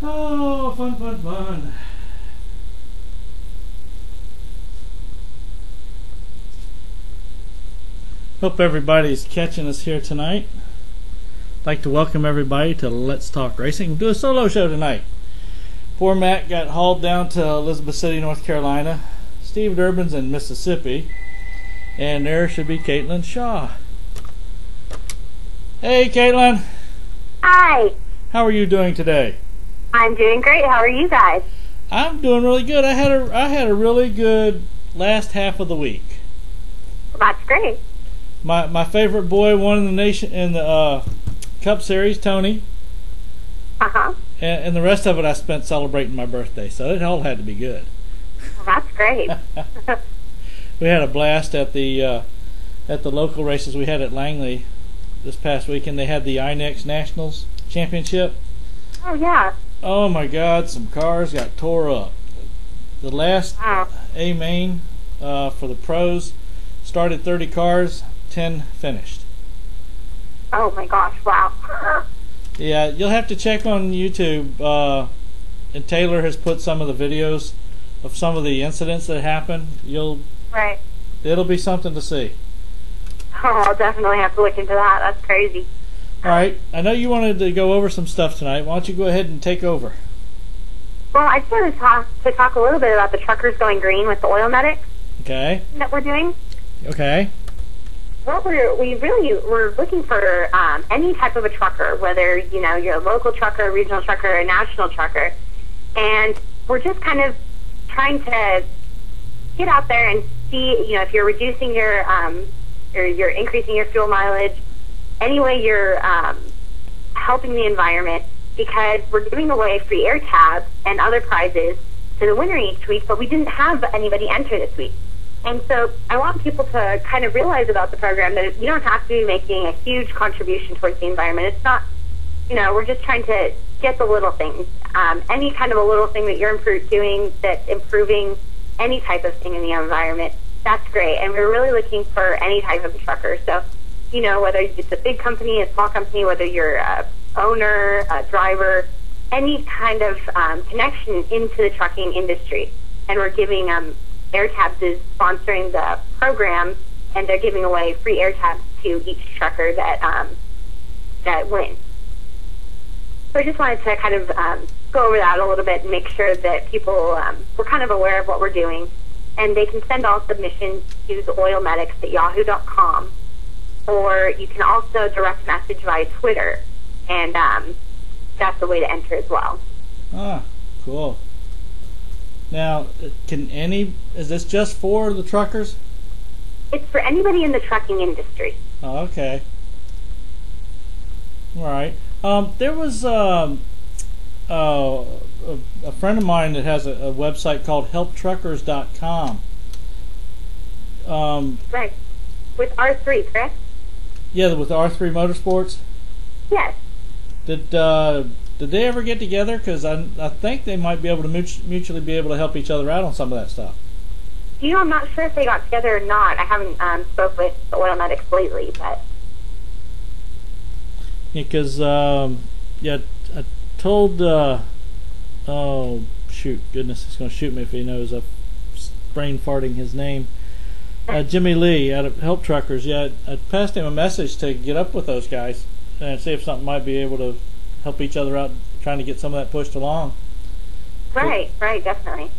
Oh, fun, fun, fun. Hope everybody's catching us here tonight. I'd like to welcome everybody to Let's Talk Racing. We'll do a solo show tonight. Poor Matt got hauled down to Elizabeth City, North Carolina. Steve Durbin's in Mississippi. And there should be Caitlin Shaw. Hey, Caitlin. Hi. How are you doing today? I'm doing great. How are you guys? I'm doing really good. I had a really good last half of the week. Well, that's great. My favorite boy won in the nation in the Cup Series, Tony. And the rest of it I spent celebrating my birthday, so it all had to be good. Well, that's great. We had a blast at the local races we had at Langley this past weekend. They had the INEX Nationals Championship. Oh yeah. Oh my God! Some cars got tore up. The last A main for the pros started 30 cars, 10 finished. Oh my gosh! Wow. Yeah, you'll have to check on YouTube. And Taylor has put some of the videos of some of the incidents that happened. Right. It'll be something to see. Oh, I'll definitely have to look into that. That's crazy. All right. I know you wanted to go over some stuff tonight. Why don't you go ahead and take over? Well, I just wanted to talk a little bit about the truckers going green with the oil medics. Okay. That we're doing. Okay. Well, we're looking for any type of a trucker, whether you're a local trucker, a regional trucker, a national trucker, and we're just kind of trying to get out there and see, if you're reducing your or you're increasing your fuel mileage, any way you're helping the environment, because we're giving away free air tabs and other prizes to the winner each week, but we didn't have anybody enter this week. And so I want people to kind of realize about the program that you don't have to be making a huge contribution towards the environment. It's not, we're just trying to get the little things. Any kind of a little thing that you're doing that's improving any type of thing in the environment, that's great. And we're really looking for any type of a trucker. So, whether it's a big company, a small company, whether you're a owner, a driver, any kind of connection into the trucking industry. And we're giving AirTabs is sponsoring the program, and they're giving away free AirTabs to each trucker that wins. So I just wanted to kind of go over that a little bit and make sure that people were kind of aware of what we're doing. And they can send all submissions to the oilmedics@yahoo.com, or you can also direct message via Twitter, and that's the way to enter as well. Ah, cool. Now, is this just for the truckers? It's for anybody in the trucking industry. Oh, okay. All right. There was a friend of mine that has a website called helptruckers.com. Right. With R3, correct? Yeah, with R3 Motorsports? Yes. Did they ever get together? Because I think they might be able to mutually be able to help each other out on some of that stuff. I'm not sure if they got together or not. I haven't spoke with the oil medics lately, but... Yeah, because, I told, oh, shoot, goodness, he's going to shoot me if he knows. I'm brain farting his name. Jimmy Lee out of Help Truckers. Yeah, I passed him a message to get up with those guys and see if something might be able to help each other out, trying to get some of that pushed along. Right, definitely.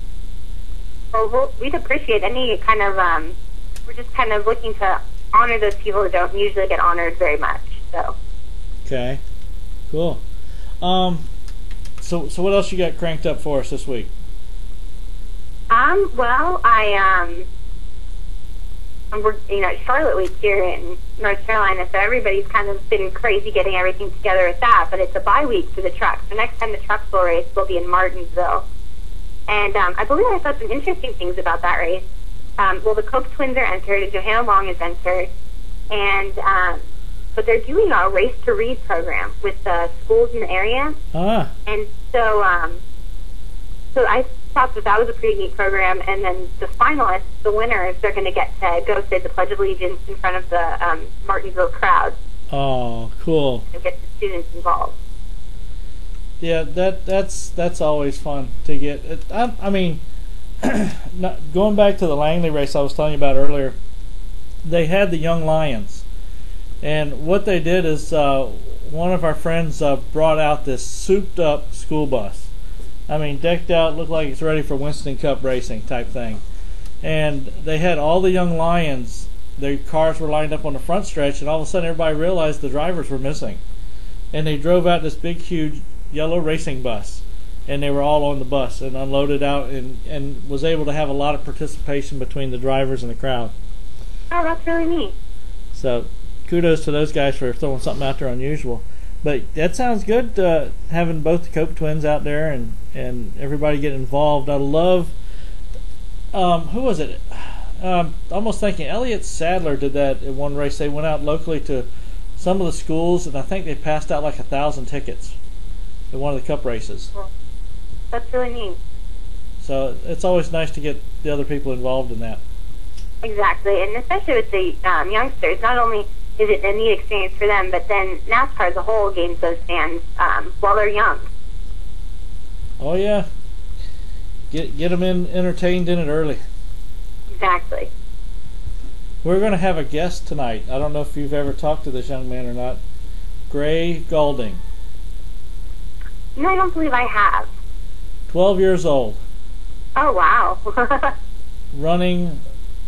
Well, we'd appreciate any kind of, we're just kind of looking to honor those people who don't usually get honored very much, so. Okay, cool. So what else you got cranked up for us this week? Well, we're, Charlotte Week here in North Carolina, so everybody's kind of been crazy getting everything together with that, but it's a bye week for the trucks. The next time the trucks will race will be in Martinsville. And I believe I saw some interesting things about that race. Well, the Koch twins are entered, and Johanna Long is entered, and but they're doing a race to read program with the schools in the area. And so I thought that was a pretty neat program. And then the finalists, the winners, they're going to get to go say the Pledge of Allegiance in front of the Martinsville crowd. Oh, cool. And get the students involved. Yeah, that's always fun to get. I mean, going back to the Langley race I was telling you about earlier, they had the young lions, and what they did is one of our friends brought out this souped-up school bus. I mean, decked out, looked like it's ready for Winston Cup racing type thing. And they had all the young lions. Their cars were lined up on the front stretch, and all of a sudden everybody realized the drivers were missing. And they drove out this big, huge yellow racing bus, and they were all on the bus and unloaded out, and was able to have a lot of participation between the drivers and the crowd. Oh, that's really neat. So kudos to those guys for throwing something out there unusual. But that sounds good, having both the Cope twins out there and everybody get involved. I love, who was it? Almost thinking Elliott Sadler did that in one race. They went out locally to some of the schools, and I think they passed out like 1,000 tickets in one of the Cup races. Well, that's really neat. So it's always nice to get the other people involved in that. Exactly, and especially with the youngsters, not only is it a neat experience for them, but then NASCAR as a whole gains those fans while they're young. Oh yeah, get them entertained in it early. Exactly. We're going to have a guest tonight. I don't know if you've ever talked to this young man or not. Gaulding. No, I don't believe I have. 12 years old. Oh, wow. Running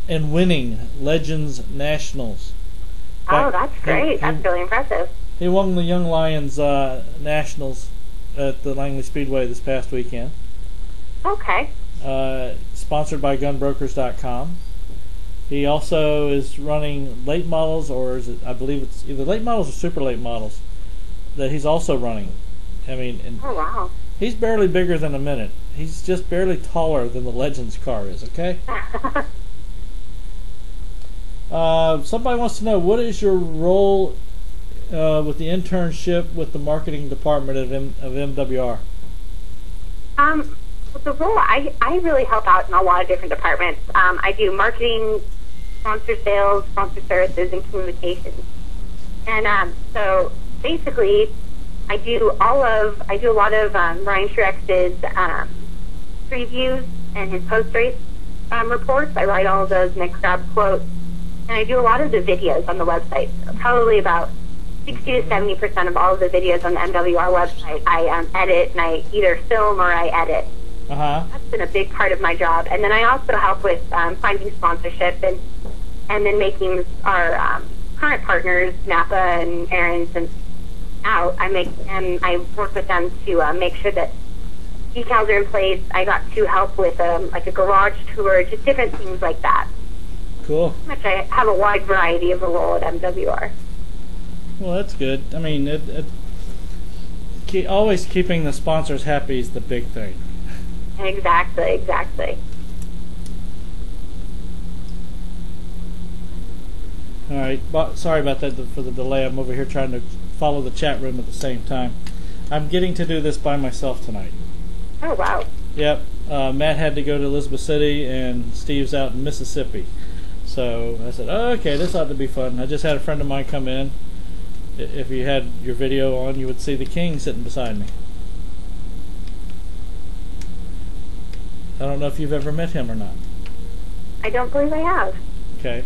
and winning Legends Nationals. Oh, that's great. That's really impressive. He won the Young Lions Nationals at the Langley Speedway this past weekend. Okay. Sponsored by GunBrokers.com. He also is running late models, or is it? I believe it's either late models or super late models that he's also running. I mean, and oh wow. He's barely bigger than a minute. He's just barely taller than the Legends car is. Okay. Somebody wants to know, what is your role with the internship with the marketing department of MWR? With the role, I really help out in a lot of different departments. I do marketing, sponsor sales, sponsor services, and communications. And so basically, I do a lot of Ryan Truex's previews and his post-race reports. I write all of those and I grab quotes. And I do a lot of the videos on the website. Probably about 60 to 70% of all of the videos on the MWR website I edit, and I either film or I edit. Uh-huh. That's been a big part of my job. And then I also help with finding sponsorship and then making our current partners, Napa and Aaron's, and out. I work with them to make sure that decals are in place. I got to help with like a garage tour, just different things like that. Cool. Which I have a wide variety of a role at MWR. Well, that's good. I mean, always keeping the sponsors happy is the big thing. Exactly. All right. Sorry about that for the delay. I'm over here trying to follow the chat room at the same time. I'm getting to do this by myself tonight. Oh, wow. Yep. Matt had to go to Elizabeth City, and Steve's out in Mississippi. So I said, oh, okay, this ought to be fun. I just had a friend of mine come in. If you had your video on, you would see the King sitting beside me. I don't know if you've ever met him or not. I don't believe I have. Okay.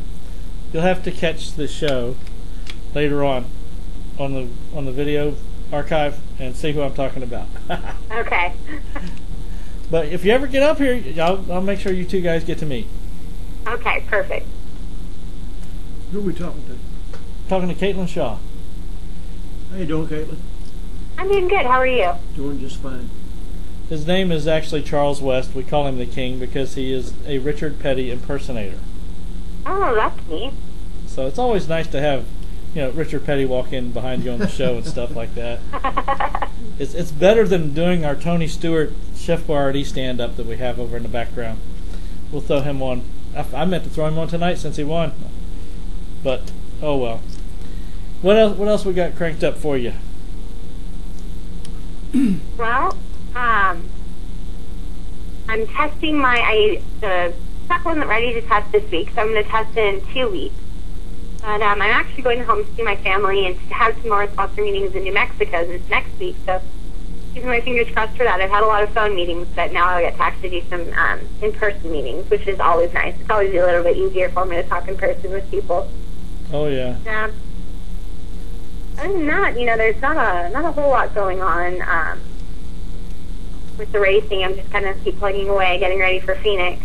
You'll have to catch the show later on the video archive and see who I'm talking about. Okay. But if you ever get up here, I'll make sure you two guys get to meet. Okay, perfect. Who are we talking to? Talking to Caitlin Shaw. How you doing, Caitlin? I'm doing good. How are you? Doing just fine. His name is actually Charles West. We call him the King because he is a Richard Petty impersonator. Oh, that's neat. So it's always nice to have, Richard Petty walk in behind you on the show and stuff like that. It's better than doing our Tony Stewart Chef Boyardee stand-up that we have over in the background. We'll throw him on. I meant to throw him on tonight since he won. But, oh well. What else we got cranked up for you? Well, I'm testing the truck wasn't ready to test this week, so I'm going to test it in 2 weeks. But I'm actually going home to see my family and to have some more sponsor meetings in New Mexico this next week. So keeping my fingers crossed for that. I've had a lot of phone meetings, but now I get to actually do some in-person meetings, which is always nice. It's always a little bit easier for me to talk in person with people. Oh, yeah. Other than that, there's not a whole lot going on with the racing. I'm just kind of keep plugging away, getting ready for Phoenix.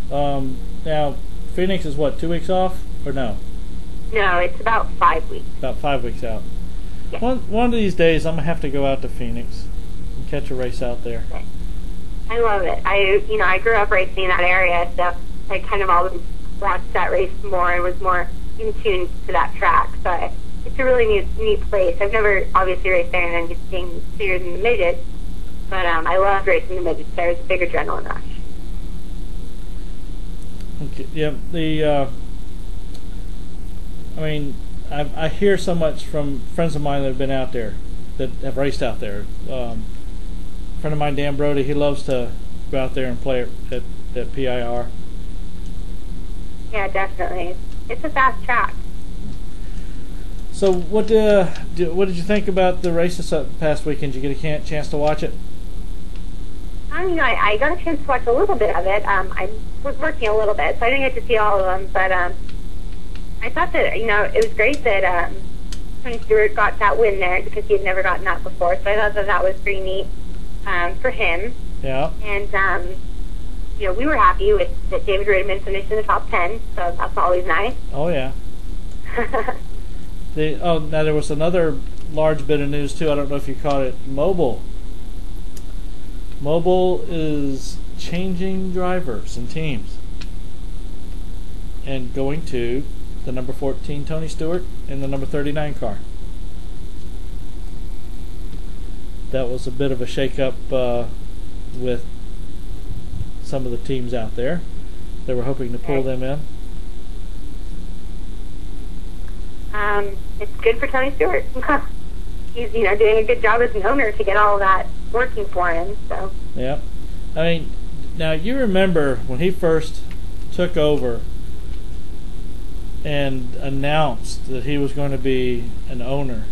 Now, Phoenix is what, 2 weeks off, or no? No, it's about 5 weeks. About 5 weeks out. Yeah. One of these days, I'm gonna have to go out to Phoenix and catch a race out there. I love it. I grew up racing in that area, so I kind of always watched that race more and was more in tune to that track. So it's a really neat place. I've never obviously raced there and then just being bigger than the midgets, but I loved racing the midgets. There was a big adrenaline rush. Okay. Yeah. I hear so much from friends of mine that have been out there, that have raced out there. A friend of mine, Dan Brody, he loves to go out there and play at PIR. Yeah, definitely. It's a fast track. So what did you think about the race this past weekend? Did you get a chance to watch it? I got a chance to watch a little bit of it. I was working a little bit, so I didn't get to see all of them. But I thought that it was great that Tony Stewart got that win there because he had never gotten that before. So I thought that was pretty neat for him. Yeah. And we were happy with that David Ridman finished in the top 10, so that's always nice. Oh yeah. Now there was another large bit of news too. I don't know if you caught it. Mobile is changing drivers and teams and going to the number 14 Tony Stewart and the number 39 car. That was a bit of a shake-up with some of the teams out there. They were hoping to pull them in. It's good for Tony Stewart. He's doing a good job as an owner to get all of that working for him. So yeah, now you remember when he first took over and announced that he was going to be an owner,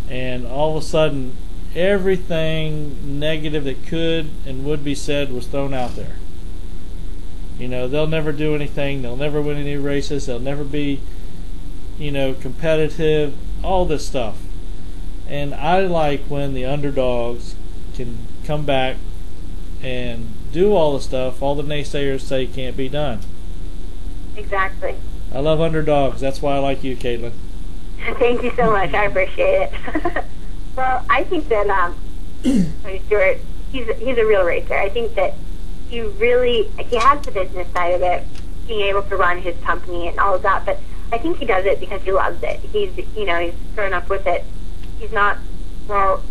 and all of a sudden everything negative that could and would be said was thrown out there. They'll never do anything, they'll never win any races, they'll never be competitive, all this stuff. And I like when the underdogs can come back and do all the stuff all the naysayers say can't be done. Exactly. I love underdogs. That's why I like you, Caitlin. Thank you so much. I appreciate it. Well, I think that Tony Stewart, he's a real racer. I think that he has the business side of it, being able to run his company and all of that, but I think he does it because he loves it. He's grown up with it. He's not,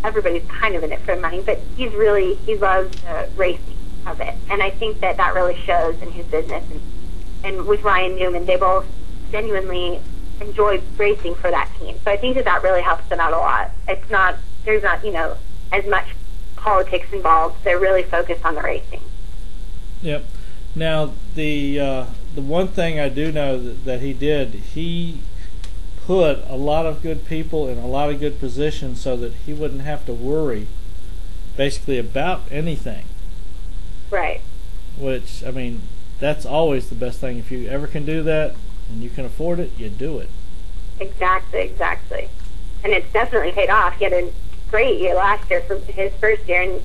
everybody's kind of in it for money, but he loves the racing of it. And I think that really shows in his business. And with Ryan Newman, they both genuinely enjoy racing for that team. So I think that really helps them out a lot. There's not, as much politics involved. They're really focused on the racing. Yep. Now, the one thing I do know that he put a lot of good people in a lot of good positions so that he wouldn't have to worry basically about anything. Right. Which, that's always the best thing. If you ever can do that and you can afford it, you do it. Exactly. And it's definitely paid off. He had a great year last year for his first year, and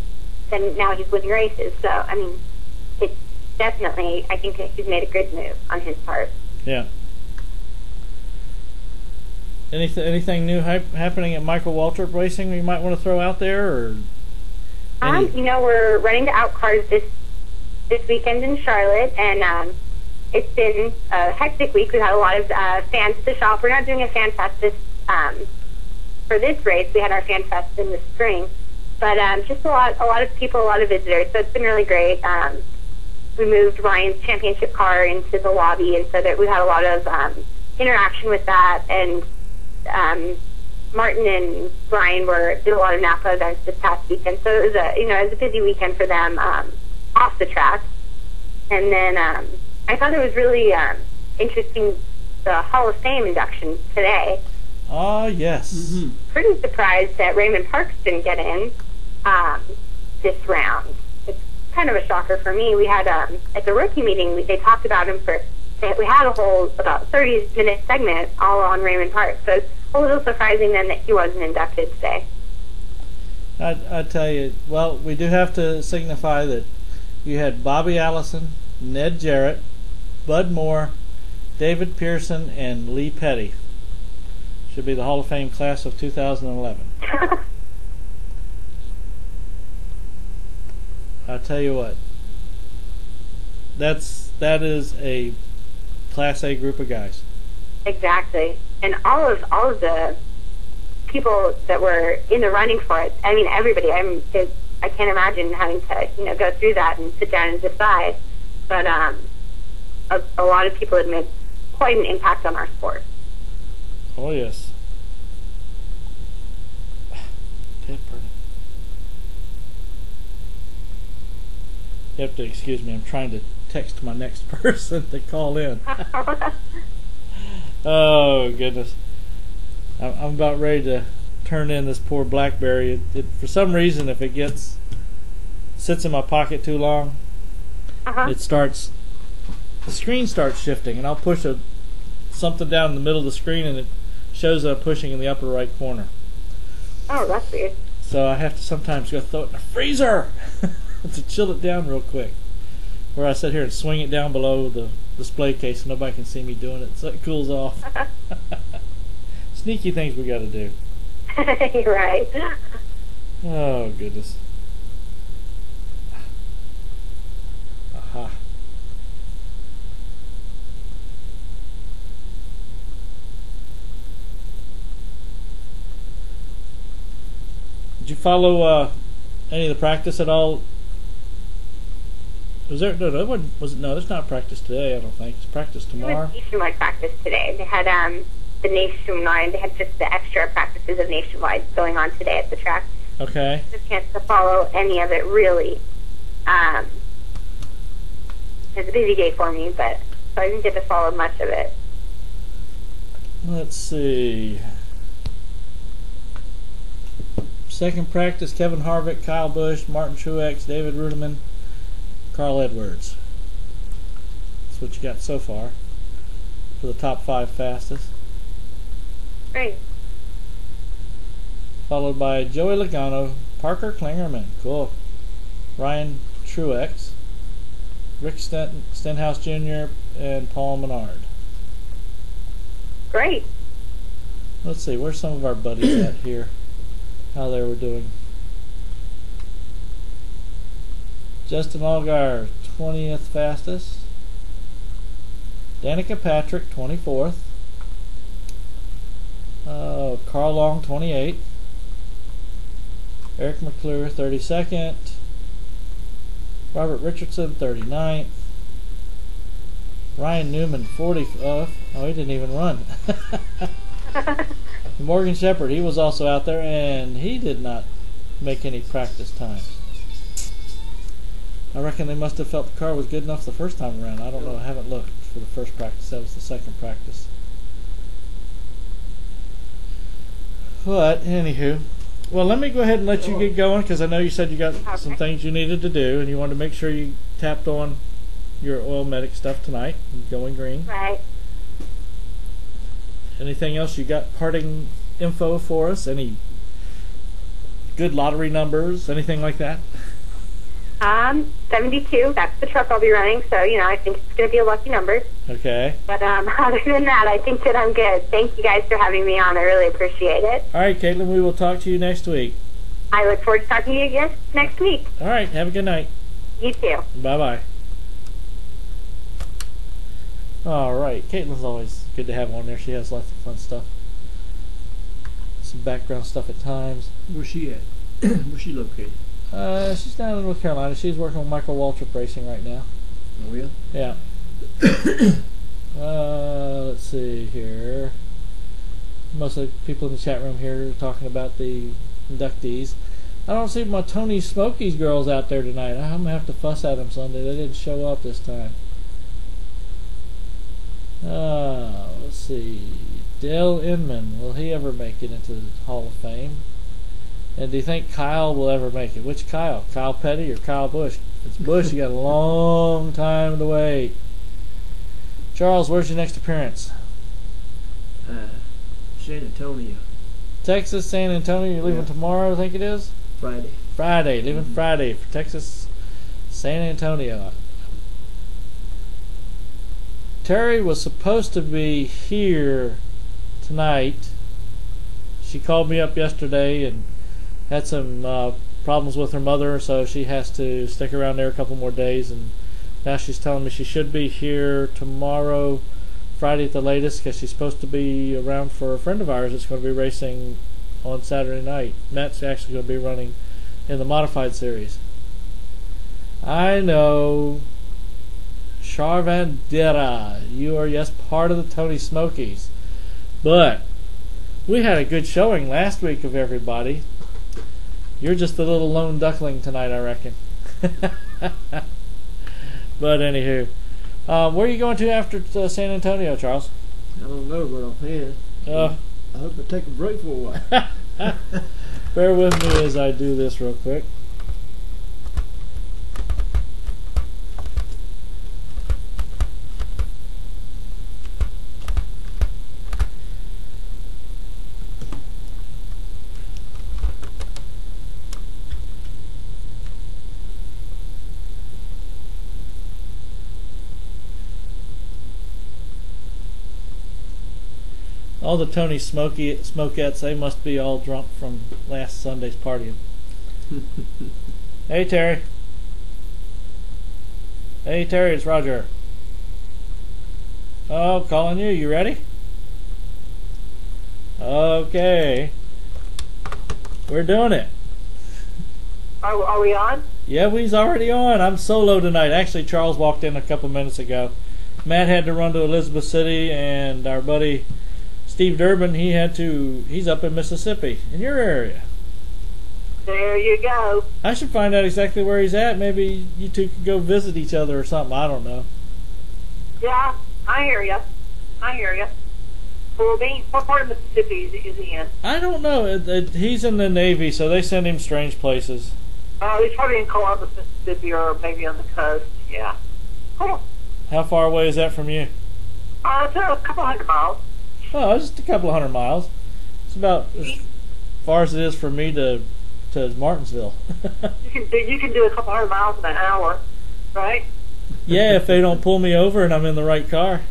then now he's winning races. So, it's definitely, I think he's made a good move on his part. Yeah. Anything new happening at Michael Waltrip Racing you might want to throw out there? Or we're running the out cars this weekend in Charlotte, and it's been a hectic week. We've had a lot of fans at the shop. We're not doing a fan fest for this race. We had our fan fest in the spring, but just a lot of people, a lot of visitors. So it's been really great. We moved Ryan's championship car into the lobby, and so that we had a lot of interaction with that. And Martin and Brian did a lot of Napa events this past weekend, so it was a busy weekend for them off the track. And then I thought it was really interesting, the Hall of Fame induction today. Ah, yes. Mm-hmm. Pretty surprised that Raymond Parks didn't get in this round. It's kind of a shocker for me. We had at the rookie meeting, they talked about him we had a whole about 30-minute segment all on Raymond Parks. So it's a little surprising then that he wasn't inducted today. I tell you, well, we do have to signify that you had Bobby Allison, Ned Jarrett, Bud Moore, David Pearson, and Lee Petty. Should be the Hall of Fame class of 2011. I tell you what, that is a Class A group of guys. Exactly, and all of the people that were in the running for it. I mean, everybody. I can't imagine having to go through that and sit down and decide. But a lot of people have made quite an impact on our sport. Oh yes. You have to excuse me. I'm trying to text my next person to call in. Oh goodness. I'm about ready to turn in this poor BlackBerry. For some reason, if it sits in my pocket too long, the screen starts shifting, and I'll push something down in the middle of the screen, and it shows that I'm pushing in the upper right corner. Oh, that's weird. So I have to sometimes go throw it in the freezer to chill it down real quick. Where I sit here and swing it down below the display case so nobody can see me doing it, so it cools off. Sneaky things we got to do. You're right. Oh, goodness. Aha. Did you follow any of the practice at all? Was there no? There's not practice today. I don't think it's practice tomorrow. It was nationwide practice today. They had the nationwide. They had just the extra practices of nationwide going on today at the track. Okay. Just a chance to follow any of it really. It's a busy day for me, but so I didn't get to follow much of it. Let's see. Second practice: Kevin Harvick, Kyle Busch, Martin Truex, David Ruderman, Carl Edwards. That's what you got so far for the top 5 fastest. Great. Followed by Joey Logano, Parker Klingerman, cool, Ryan Truex, Rick Stenhouse Jr., and Paul Menard. Great. Let's see, where's some of our buddies at here? How they were doing. Justin Allgaier, 20th fastest. Danica Patrick, 24th. Carl Long, 28th. Eric McClure, 32nd. Robert Richardson, 39th. Ryan Newman, 40th. Oh, he didn't even run. Morgan Shepherd, he was also out there, and he did not make any practice times. I reckon they must have felt the car was good enough the first time around. I don't know. I haven't looked for the first practice. That was the second practice. But, anywho. Well, let me go ahead and let you get going, because I know you said you got some things you needed to do, and you wanted to make sure you tapped on your oil medic stuff tonight, going green. Right. Anything else you got parting info for us? Any good lottery numbers? Anything like that? 72. That's the truck I'll be running, so, I think it's going to be a lucky number. Okay. But other than that, I think that I'm good. Thank you guys for having me on. I really appreciate it. All right, Caitlin, we will talk to you next week. I look forward to talking to you again next week. All right, have a good night. You too. Bye-bye. All right, Caitlin's always good to have on there. She has lots of fun stuff. Some background stuff at times. Where's she at? Where's she located? She's down in North Carolina. She's working with Michael Waltrip Racing right now. Oh, yeah? Yeah. Let's see here. Most of the people in the chat room here are talking about the inductees. I don't see my Tony Smokies girls out there tonight. I'm going to have to fuss at them Sunday. They didn't show up this time. Let's see. Dale Inman, will he ever make it into the Hall of Fame? And do you think Kyle will ever make it? Which Kyle? Kyle Petty or Kyle Busch? If it's Busch, you got a long time to wait. Charles, where's your next appearance? San Antonio. Texas, San Antonio. You're leaving tomorrow, I think it is? Friday. Friday. Leaving Friday for Texas, San Antonio. Terri was supposed to be here tonight. She called me up yesterday and had some problems with her mother, so she has to stick around there a couple more days. And now she's telling me she should be here tomorrow, Friday at the latest, because she's supposed to be around for a friend of ours that's going to be racing on Saturday night. Matt's actually going to be running in the modified series. I know. Charvandera, you are, yes, part of the Tony Smokies. But we had a good showing last week of everybody. You're just a little lone duckling tonight, I reckon. But anywho, where are you going to after San Antonio, Charles? I don't know, but I'm here. I hope I take a break for a while. Bear with me as I do this real quick. All the Tony Smokettes, they must be all drunk from last Sunday's partying. Hey, Terri. Hey, Terri, it's Roger. Oh, calling you. You ready? Okay. We're doing it. Are we on? Yeah, we's already on. I'm solo tonight. Actually, Charles walked in a couple minutes ago. Matt had to run to Elizabeth City, and our buddy Steve Durbin, he's up in Mississippi, in your area. There you go. I should find out exactly where he's at. Maybe you two could go visit each other or something. I don't know. Yeah, I hear you. What part of Mississippi is he in? I don't know. He's in the Navy, so they send him strange places. He's probably in Columbus, Mississippi, or maybe on the coast. Yeah. Cool. How far away is that from you? It's a couple hundred miles. Oh, just a couple of 100 miles. It's about as far as it is for me to Martinsville. You can do a couple hundred miles in an hour, right? Yeah, if they don't pull me over and I'm in the right car.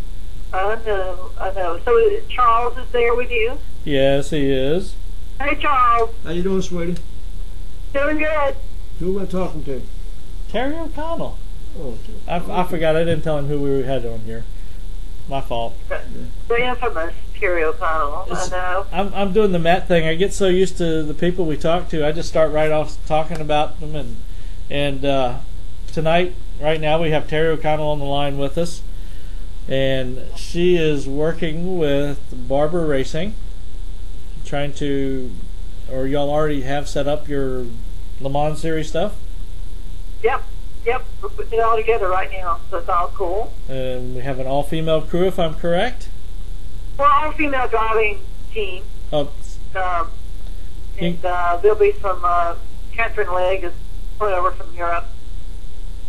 I know. So Charles is there with you? Yes, he is. Hey, Charles. How you doing, sweetie? Doing good. Who am I talking to? Terri O'Connell. Oh, I forgot. I didn't tell him who we had on here. My fault. The infamous Terri O'Connell. I know. I'm doing the Matt thing. I get so used to the people we talk to, I just start right off talking about them. And tonight, right now, we have Terri O'Connell on the line with us, and she is working with Barber Racing, trying to, or y'all already have set up your Le Mans Series stuff. Yep, we're putting it all together right now, so it's all cool. And we have an all-female crew, if I'm correct. Well, all-female driving team. Oh. And there'll be some Catherine Legg is put over from Europe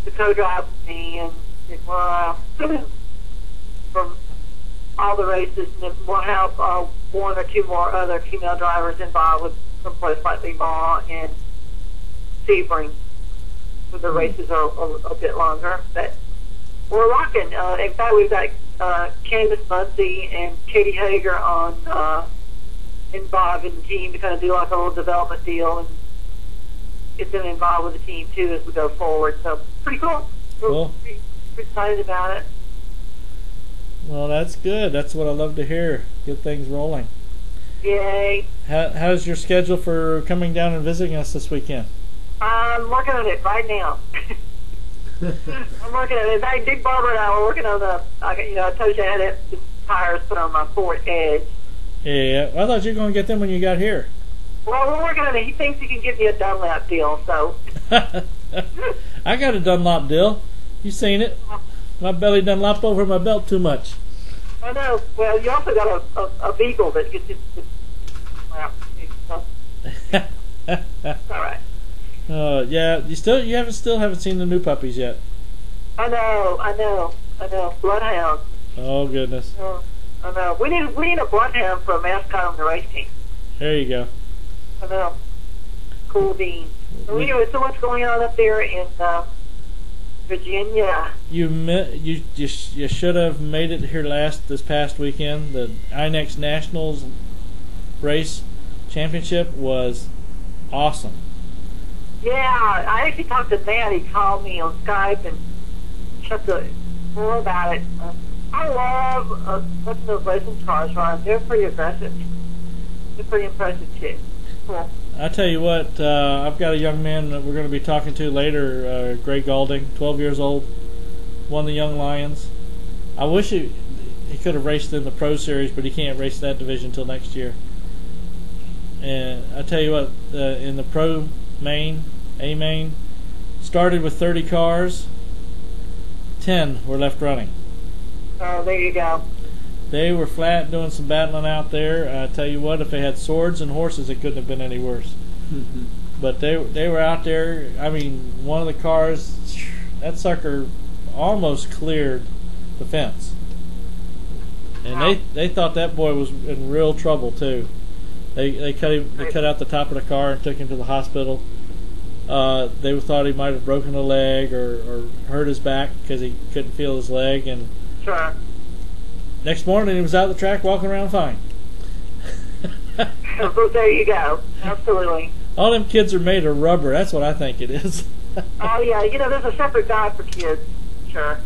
to co-drive with me, and we're from all the races, and then we'll have one or two more other female drivers involved with someplace like Le Mans and Sebring. The races are a bit longer, but we're rocking. In fact, we've got Candace Muncy and Katie Hager on involved in the team to kind of do like a little development deal and get them involved with the team too as we go forward. So pretty cool. Cool. We're pretty excited about it. Well, that's good. That's what I love to hear. Get things rolling. Yay. How's your schedule for coming down and visiting us this weekend? I'm working on it right now. I'm working on it. In fact, Dick Barber and I were working on I told you I had the tires put on my Ford Edge. Yeah, I thought you were going to get them when you got here. Well, we're working on it. He thinks he can give me a Dunlap deal, so. I got a Dunlop deal. You seen it? My belly done lopped over my belt too much. I know. Well, you also got a beagle that gets into. Well, it's all right. Yeah, you still haven't seen the new puppies yet. I know. Bloodhound. Oh goodness. I know. We need a bloodhound for a mascot on the race team. There you go. I know. Gaulding. So anyway, so what's going on up there in Virginia? You should have made it here this past weekend. The INEX Nationals race championship was awesome. Yeah, I actually talked to Matt. He called me on Skype and shut the more about it. I love watching those racing cars run. They're pretty aggressive. They're pretty impressive too. Cool. I tell you what, I've got a young man that we're going to be talking to later, Greg Gaulding, 12 years old, won the Young Lions. I wish he could have raced in the Pro Series, but he can't race that division until next year. And I tell you what, in the Pro Main, A-Main, started with 30 cars, 10 were left running. Oh, there you go. They were flat doing some battling out there. I tell you what, if they had swords and horses, it couldn't have been any worse. Mm-hmm. But they were out there. I mean, one of the cars, that sucker almost cleared the fence. And they thought that boy was in real trouble too. They cut out the top of the car and took him to the hospital. They thought he might have broken a leg or hurt his back because he couldn't feel his leg. And sure. Next morning he was out the track walking around fine. So there you go. Absolutely. All them kids are made of rubber. That's what I think it is. Oh yeah, there's a separate guy for kids. Sure.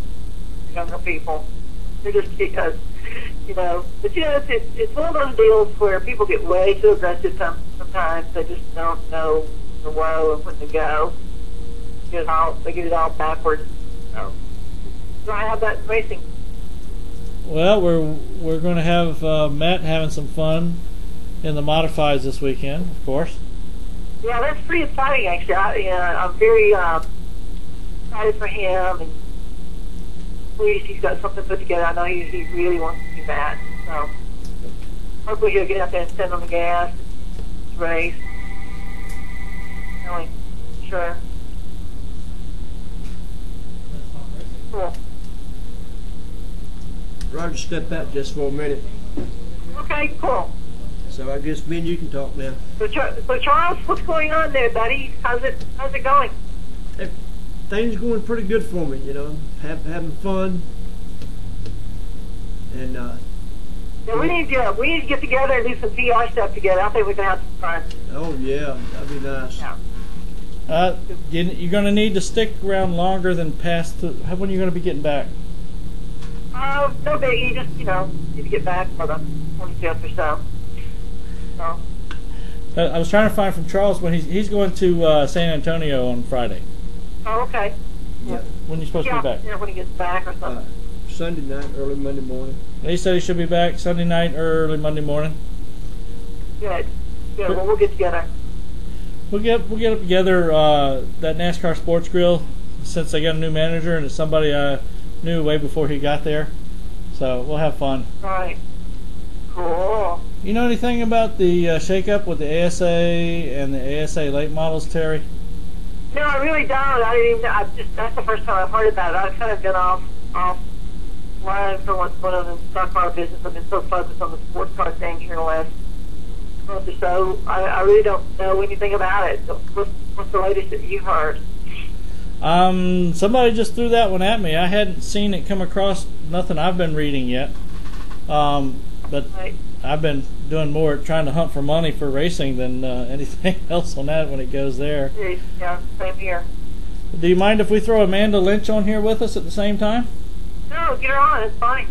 Younger people. They're just because. But it's one of those deals where people get way too aggressive sometimes. They just don't know the woe of when to go. They get it all backwards. So I have that in racing. Well, we're going to have Matt having some fun in the modifieds this weekend, of course. Yeah, that's pretty exciting actually. I'm very excited for him, and pleased he's got something put together. I know he really wants to do that. So hopefully he'll get out there and stand on the gas, race. Really, sure. Cool. Roger, step out just for a minute. Okay, cool. So I guess me and you can talk now. So Charles, what's going on there, buddy? How's it going? Hey, things going pretty good for me, having fun. And yeah, we need to get together and do some PR stuff together. I think we can have some fun. oh yeah, that'd be nice. Yeah. You're going to need to stick around longer than past. When are you going to be getting back? No biggie. Just need to get back for the 25th or so. So. I was trying to find from Charles when he's going to San Antonio on Friday. Oh, okay. Yeah. When are you supposed to be back? Yeah, when he gets back or something. Sunday night, early Monday morning. He said he should be back Sunday night, early Monday morning. Good. Well, we'll get together. We'll get up together. That NASCAR Sports Grill, since they got a new manager and it's somebody I knew way before he got there, so we'll have fun. All right. Cool. You know anything about the shakeup with the ASA and the ASA late models, Terry? No, I really don't. I didn't even. That's the first time I've heard about it. I've kind of been off line from what's going on in the stock car business. I've been so focused on the sports car thing here in the last month or so. I really don't know anything about it. What's the latest that you've heard? Somebody just threw that one at me. I hadn't seen it come across. Nothing I've been reading yet. But Right. I've been doing more trying to hunt for money for racing than anything else on that when it goes there. Yeah, same here. Do you mind if we throw Amanda Lynch on here with us at the same time? No, get her on. It's fine.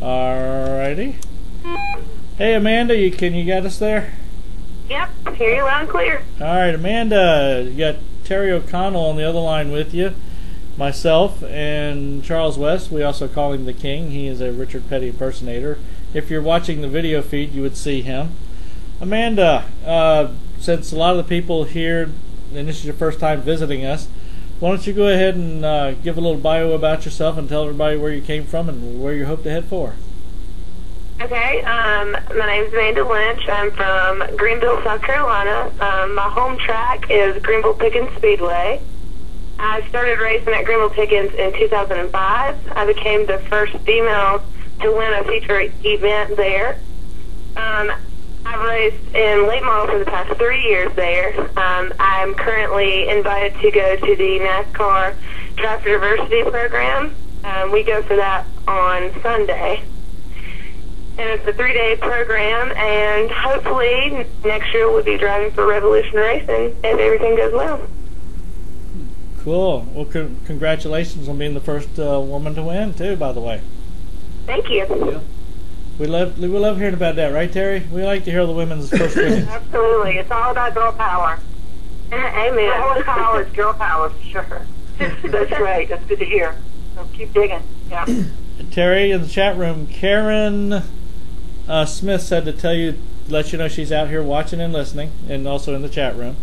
Alrighty. Hey Amanda, can you get us there? Yep, hear you loud and clear. Alright, Amanda, you got Terri O'Connell on the other line with you. Myself and Charles West, we also call him the King. He is a Richard Petty impersonator. If you're watching the video feed, you would see him. Amanda, since a lot of the people here, and this is your first time visiting us, why don't you go ahead and give a little bio about yourself and tell everybody where you came from and where you hope to head for? Okay, my name's Amanda Lynch. I'm from Greenville, South Carolina. My home track is Greenville Pickens Speedway. I started racing at Greenville Pickens in 2005. I became the first female to win a feature event there. I've raced in late model for the past 3 years there. I'm currently invited to go to the NASCAR Drive for Diversity program. We go for that on Sunday. And it's a 3-day program, and hopefully next year we'll be driving for Revolution Racing if everything goes well. Cool. Well, congratulations on being the first woman to win, too, by the way. Thank you. Yeah. We love hearing about that, right, Terry? We like to hear the women's first winnings. Absolutely. It's all about girl power. Amen. Girl power is girl power, for sure. That's great. That's good to hear. So keep digging. Yeah. Terry, in the chat room, Karen Smith said to let you know she's out here watching and listening, and also in the chat room.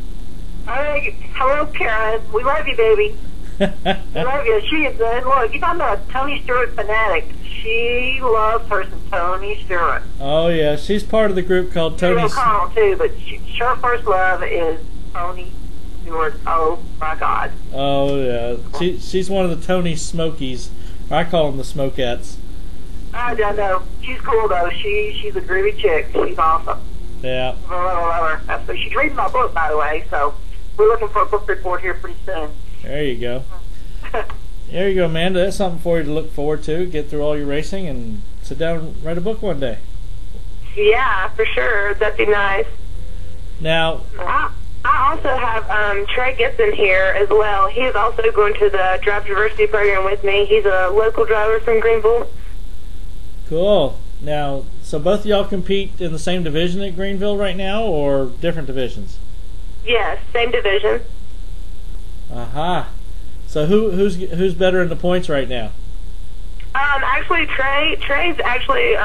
All right. Hello, Karen. We love you, baby. We love you. She is, look, you're talking about a Tony Stewart fanatic. She loves her some Tony Stewart. Oh, yeah. She's part of the group called Tony Terri O'Connell, too, but her first love is Tony Stewart. Oh, my God. Oh, yeah. She's one of the Tony Smokies. I call them the Smokettes. I don't know. She's cool, though. She's a groovy chick. She's awesome. Yeah. Love her. Absolutely. She's reading my book, by the way, so we're looking for a book report here pretty soon. There you go. There you go, Amanda. That's something for you to look forward to. Get through all your racing and sit down and write a book one day. Yeah, for sure. That'd be nice. Now, I also have Trey Gibson here as well. He is also going to the Drive Diversity program with me. He's a local driver from Greenville. cool. Now, so both of y'all compete in the same division at Greenville right now, or different divisions? Yes, same division. Aha. So who's better in the points right now? Actually, Trey's actually,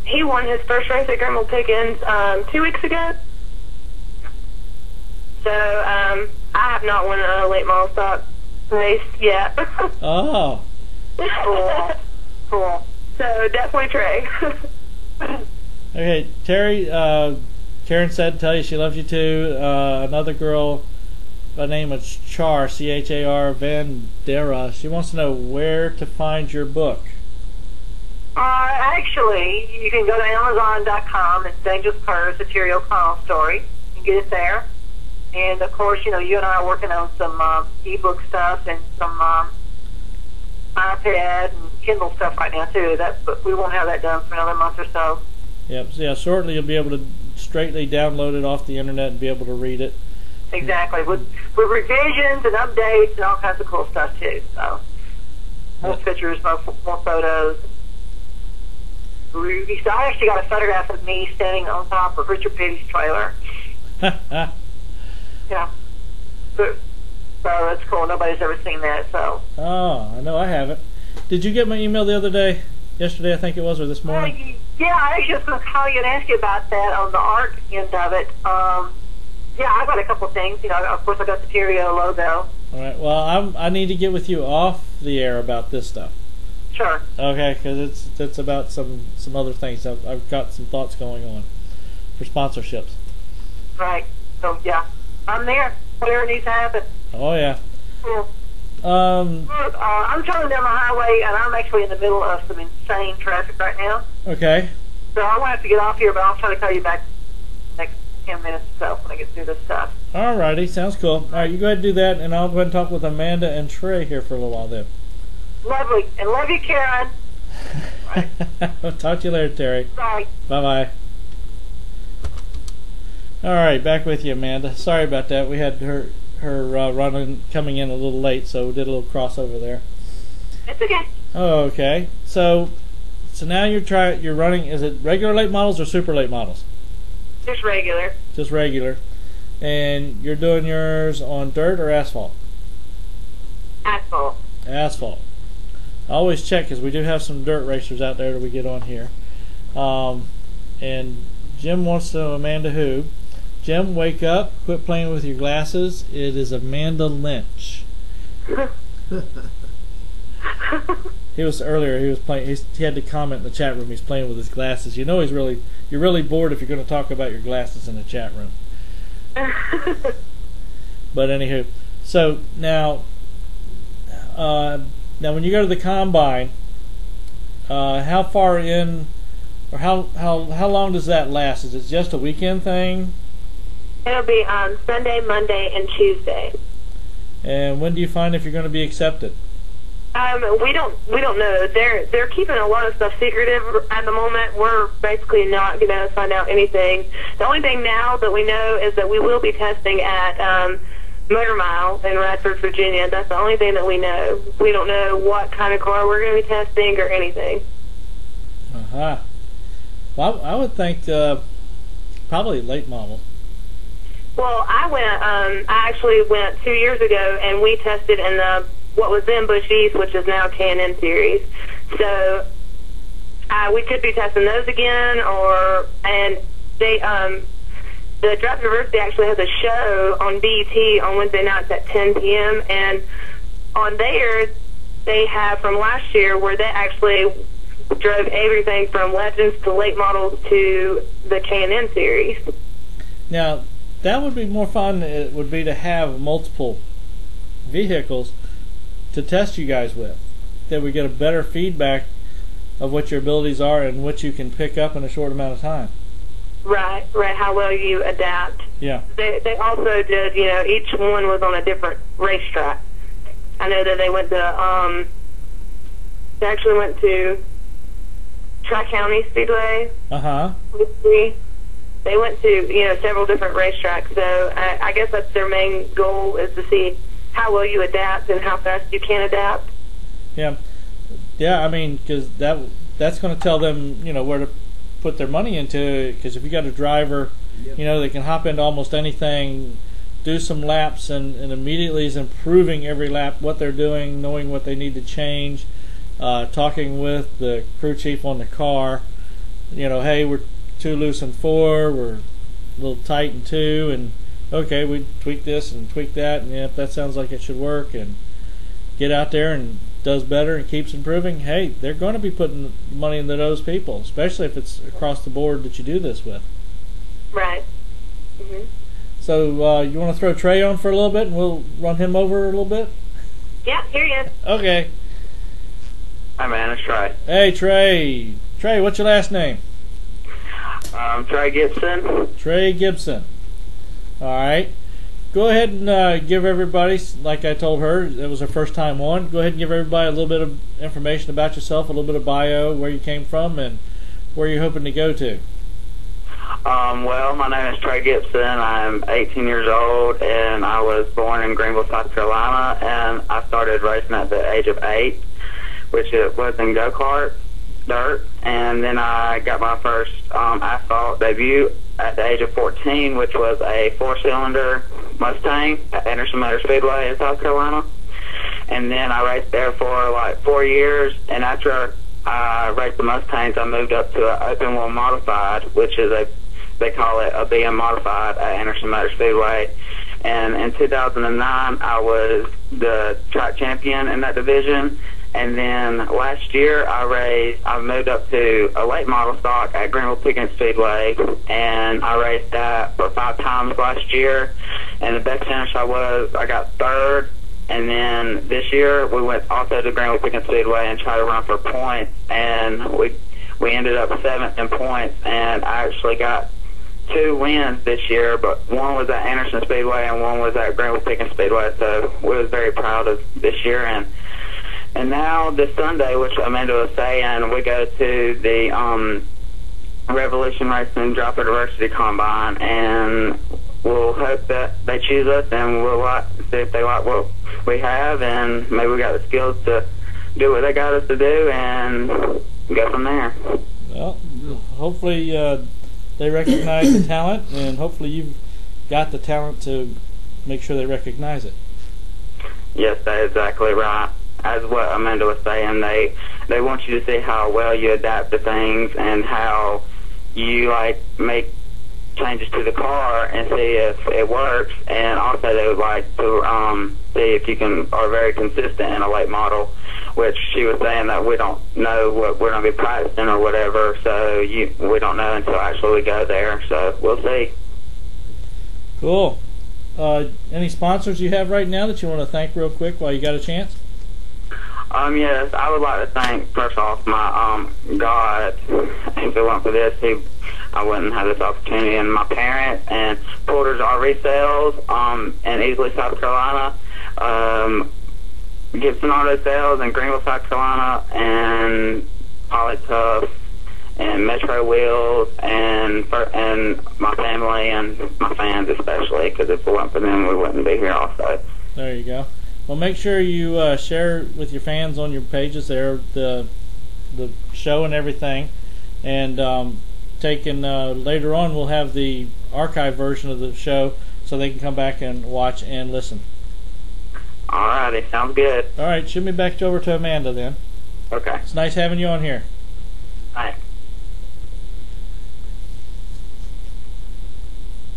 he won his first race at Greenville Pickens 2 weeks ago. So, I have not won a late model stock race yet. Oh. Cool. So, definitely Trey. Okay, Terry, Karen said tell you she loves you too. Another girl by the name of Char, C-H-A-R, Vandera, she wants to know where to find your book. Actually, you can go to Amazon.com. It's Dangerous Curves, a Terri O'Connell story. You can get it there. And, of course, you and I are working on some ebook stuff and some iPad and Kindle stuff right now, too. But we won't have that done for another month or so. Yep. So, yeah, shortly you'll be able to straightly download it off the internet and be able to read it. Exactly. With revisions and updates and all kinds of cool stuff, too. So, more pictures, more photos. So I actually got a photograph of me standing on top of Richard Petty's trailer. Yeah. So that's cool. Nobody's ever seen that, so. Oh, I know I haven't. Did you get my email the other day? Yesterday, I think it was, or this morning? Yeah, I was just going to call you and ask you about that on the art end of it. Yeah, I got a couple of things. Of course, I got the Terri O logo. All right. Well, I need to get with you off the air about this stuff. Sure. Okay, because it's about some other things. I've got some thoughts going on for sponsorships. Right. So, yeah. I'm there. Whatever needs to happen. Oh, yeah. Cool. Um, I'm traveling down the highway, and I'm actually in the middle of some insane traffic right now. Okay. So I'm going to have to get off here, but I'll try to call you back next 10 minutes or so when I get through this stuff. All righty. Sounds cool. All right, you go ahead and do that, and I'll go ahead and talk with Amanda and Trey here for a little while then. Lovely. And love you, Karen. Right. I'll talk to you later, Terry. Bye. Bye-bye. All right, back with you, Amanda. Sorry about that. We had her coming in a little late, so we did a little crossover there. It's okay. Oh, okay. So now you're running. Is it regular late models or super late models? Just regular. Just regular. And you're doing yours on dirt or asphalt? Asphalt. Asphalt. I always check because we do have some dirt racers out there that we get on here. And Jim wants to know Amanda who. Jim, wake up. Quit playing with your glasses. It is Amanda Lynch. He was earlier. He was playing. He had to comment in the chat room. He's playing with his glasses. You know, you're really bored if you're going to talk about your glasses in the chat room. But anywho, so now when you go to the combine, how far in, or how long does that last? Is it just a weekend thing? It'll be on Sunday, Monday, and Tuesday. And when do you find if you're going to be accepted? We don't know. They're keeping a lot of stuff secretive at the moment. We're basically not going to find out anything. The only thing now that we know is that we will be testing at Motor Mile in Radford, Virginia. That's the only thing that we know. We don't know what kind of car we're going to be testing or anything. Uh-huh. Well, I would think probably late model. Well, I actually went 2 years ago, and we tested in what was then Busch East, which is now K&N Series. So we could be testing those again, and they the Drive University actually has a show on BET on Wednesday nights at 10 p.m. and on there they have from last year where they actually drove everything from Legends to late models to the K&N Series. Now, that would be more fun. It would be to have multiple vehicles to test you guys with. That we get a better feedback of what your abilities are and what you can pick up in a short amount of time. Right, how well you adapt. Yeah. They also did, each one was on a different racetrack. I know that they actually went to Tri-County Speedway. Uh-huh. They went to, several different racetracks, so I guess that's their main goal, is to see how well you adapt and how fast you can adapt. Yeah, I mean, because that's going to tell them, where to put their money into. Because if you got a driver, yep, they can hop into almost anything, do some laps, and immediately is improving every lap what they're doing, knowing what they need to change, talking with the crew chief on the car. Hey, we're too loose in 4, we're a little tight in 2, and okay, we tweak this and tweak that, and if that sounds like it should work, and get out there and does better and keeps improving, hey, they're going to be putting money into those people, especially if it's across the board that you do this with. Right. Mm-hmm. So you want to throw Trey on for a little bit, and we'll run him over a little bit? Yeah, here he is. Okay. Hi, man. It's Trey. Hey, Trey. Trey, what's your last name? Trey Gibson. Trey Gibson. All right. Go ahead and give everybody, like I told her, it was her first time on, go ahead and give everybody a little bit of information about yourself, a little bit of bio, where you came from, and where you're hoping to go to. Well, my name is Trey Gibson. I'm 18 years old, and I was born in Greenville, South Carolina, and I started racing at the age of 8, which it was in go-kart, dirt, and then I got my first asphalt debut at the age of 14, which was a 4-cylinder Mustang at Anderson Motor Speedway in South Carolina. And then I raced there for like 4 years, and after I raced the Mustangs, I moved up to an open wheel modified, which is they call it a BM modified at Anderson Motor Speedway. And in 2009, I was the track champion in that division. And then last year, I moved up to a late model stock at Greenville Pickens Speedway, and I raced that for 5 times last year. And the best finish I got 3rd. And then this year, we went also to Greenville Pickens Speedway and tried to run for points, and we ended up 7th in points. And I actually got 2 wins this year, but one was at Anderson Speedway and one was at Greenville Pickens Speedway. So we was very proud of this year. And now this Sunday, which Amanda was saying, we go to the Revolution Racing Dropper Diversity Combine, and we'll hope that they choose us, and we'll see if they like what we have, and maybe we got the skills to do what they got us to do, and go from there. Well, hopefully they recognize the talent, and hopefully you've got the talent to make sure they recognize it. Yes, that's exactly right. As what Amanda was saying, they want you to see how well you adapt to things and how you make changes to the car and see if it works. And also they would like to see if you are very consistent in a late model, which she was saying that we don't know what we're going to be practicing or whatever, so we don't know until actually we go there, so we'll see. Cool. Any sponsors you have right now that you want to thank real quick while you got a chance? Yes, I would like to thank, first off, my God. If it weren't for this, I wouldn't have this opportunity. And my parents and Porter's RV Sales in Easley, South Carolina, Gibson Auto Sales in Greenville, South Carolina, and Polytuff and Metro Wheels, and my family and my fans especially, because if it weren't for them, we wouldn't be here also. There you go. Well, make sure you share with your fans on your pages there the show and everything. And later on, we'll have the archive version of the show so they can come back and watch and listen. Alrighty, sounds good. All right, shoot me back over to Amanda then. Okay. It's nice having you on here. All right.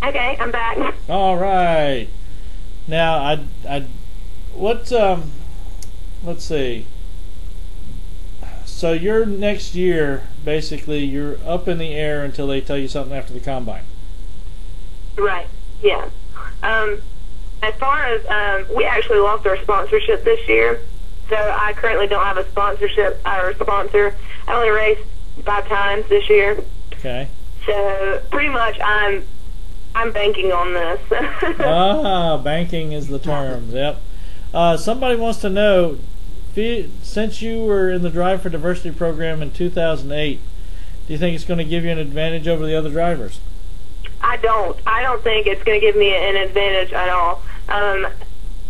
Okay, I'm back. All right. Now, let's see. So your next year, basically, you're up in the air until they tell you something after the combine. Right, yeah. As far as, we actually lost our sponsorship this year, so I currently don't have a sponsorship or sponsor. I only raced 5 times this year. Okay. So pretty much I'm banking on this. Banking is the term. Yep. Somebody wants to know, since you were in the Drive for Diversity program in 2008, do you think it's going to give you an advantage over the other drivers? I don't think it's going to give me an advantage at all.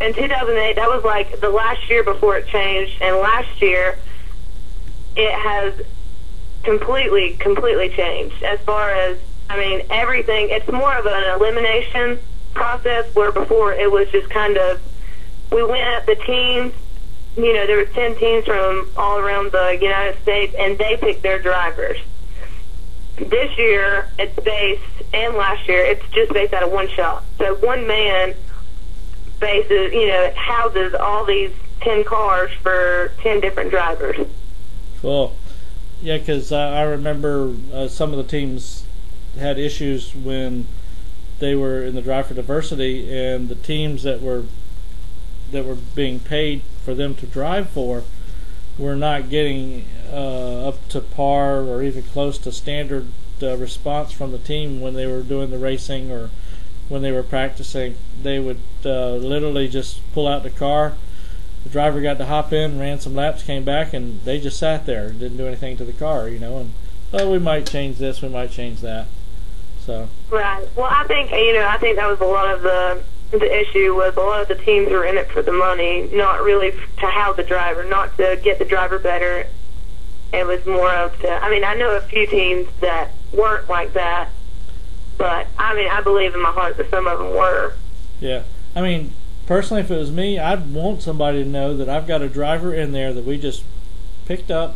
In 2008, that was like the last year before it changed, and last year it has completely changed as far as, I mean, everything. It's more of an elimination process, where before it was just kind of, we went at the teams, you know, there were 10 teams from all around the United States, and they picked their drivers. This year, it's based, and last year, it's just based out of one shop. So one man bases, you know, houses all these 10 cars for 10 different drivers. Cool. Yeah, because I remember some of the teams had issues when they were in the Drive for Diversity, and the teams that were being paid for them to drive for were not getting up to par or even close to standard response from the team when they were doing the racing or when they were practicing. They would literally just pull out the car. The driver got to hop in, ran some laps, came back, and they just sat there and didn't do anything to the car, you know. And we might change this, we might change that. So. Right. Well, I think that was a lot of the issue was a lot of the teams were in it for the money, not really to house the driver, not to get the driver better. It was more of to, I mean, I know a few teams that weren't like that, but I mean, I believe in my heart that some of them were. Yeah. I mean, personally, if it was me, I'd want somebody to know that I've got a driver in there that we just picked up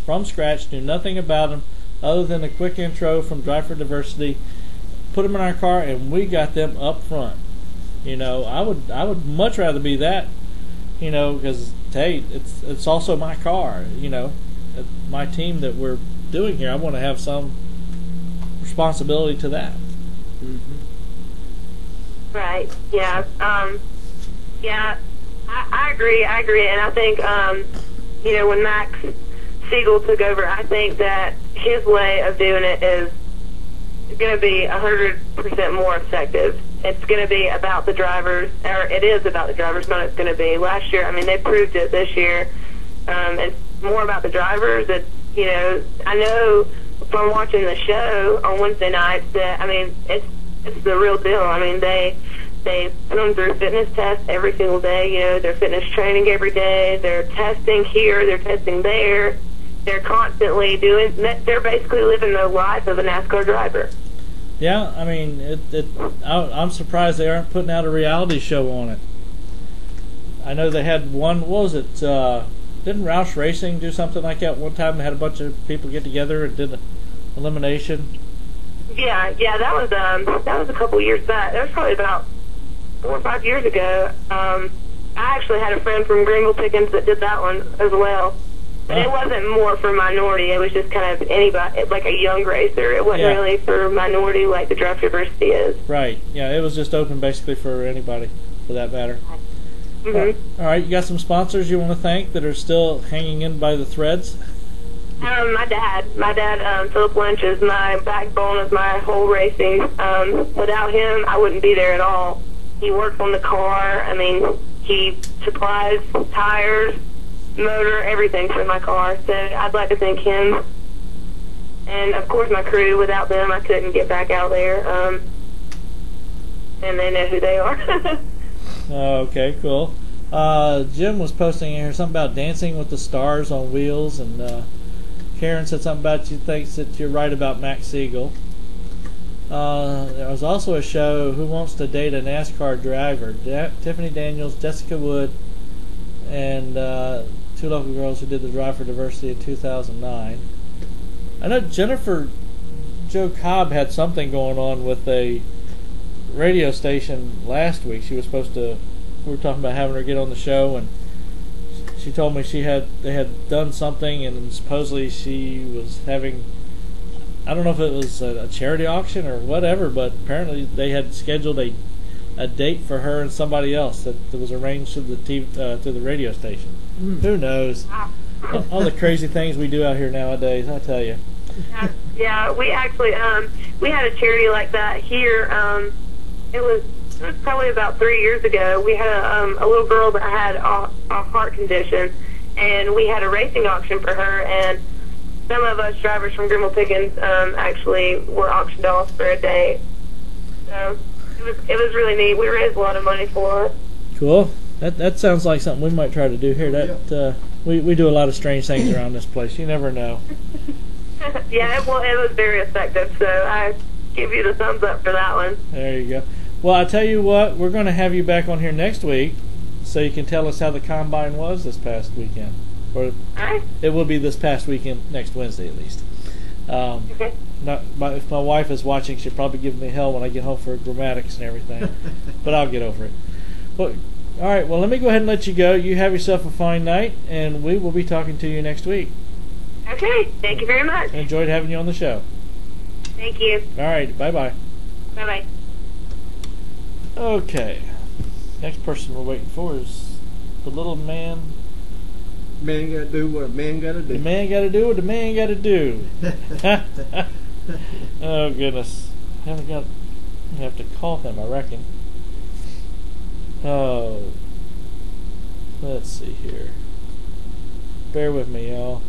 from scratch, knew nothing about him other than a quick intro from Drive for Diversity, put them in our car, and we got them up front. You know, I would much rather be that, you know, because, hey, it's also my car, you know, my team that we're doing here. I want to have some responsibility to that. Mm-hmm. Right. Yeah. Yeah. I agree. And I think, you know, when Max Siegel took over, I think that his way of doing it is going to be 100% more effective. It's going to be about the drivers, or it is about the drivers, not it's going to be. Last year, I mean, they proved it this year. It's more about the drivers. It's, you know, I know from watching the show on Wednesday nights that, I mean, it's the real deal. I mean, they put them through fitness tests every single day. You know, they're fitness training every day. They're testing here. They're testing there. They're constantly they're basically living the life of a NASCAR driver. Yeah, I mean, I'm surprised they aren't putting out a reality show on it. I know they had one, what was it, didn't Roush Racing do something like that one time? They had a bunch of people get together and did an elimination. Yeah, that was a couple years back. That was probably about 4 or 5 years ago. I actually had a friend from Greenville Pickens that did that one as well. But it wasn't more for minority. It was just kind of anybody, like a young racer. It wasn't really for minority like the draft diversity is. Right. Yeah, it was just open basically for anybody, for that matter. Mm-hmm. All right, you got some sponsors you want to thank that are still hanging in by the threads? My dad, Philip Lynch, is my backbone of my whole racing. Without him, I wouldn't be there at all. He works on the car. I mean, he supplies tires, motor, everything for my car. So I'd like to thank him. And, of course, my crew. Without them, I couldn't get back out there. And they know who they are. Okay, cool. Jim was posting here something about Dancing with the Stars on Wheels, and Karen said something about you thinks that you're right about Max Siegel. There was also a show, Who Wants to Date a NASCAR Driver? Tiffany Daniels, Jessica Wood, and two local girls who did the Drive for Diversity in 2009. I know Jennifer Jo Cobb had something going on with a radio station last week. She was supposed to, we were talking about having her get on the show, and she told me they had done something, and supposedly she was having, I don't know if it was a charity auction or whatever, but apparently they had scheduled a date for her and somebody else that was arranged to the radio station. Who knows? All the crazy things we do out here nowadays, I tell you. Yeah, we actually we had a charity like that here. It was probably about 3 years ago. We had a little girl that had a heart condition, and we had a racing auction for her, and some of us drivers from Greenville Pickens actually were auctioned off for a day. So it was really neat. We raised a lot of money for it. Cool. That sounds like something we might try to do here. We do a lot of strange things around this place. You never know. Yeah, it was very effective, so I give you the thumbs up for that one. There you go. Well, I tell you what, we're going to have you back on here next week so you can tell us how the combine was this past weekend. Or Alright. It will be this past weekend, next Wednesday at least. Okay. If my wife is watching, she'll probably give me hell when I get home for grammatics and everything. But I'll get over it. Well, all right, well, let me go ahead and let you go. You have yourself a fine night, and we will be talking to you next week. Okay, thank you very much. I enjoyed having you on the show. Thank you. All right, bye-bye. Bye-bye. Okay. Next person we're waiting for is the little man. Man gotta do what a man gotta do. The man gotta do what the man gotta do. Oh, goodness. I have to call him, I reckon. Oh. Let's see here. Bear with me, y'all.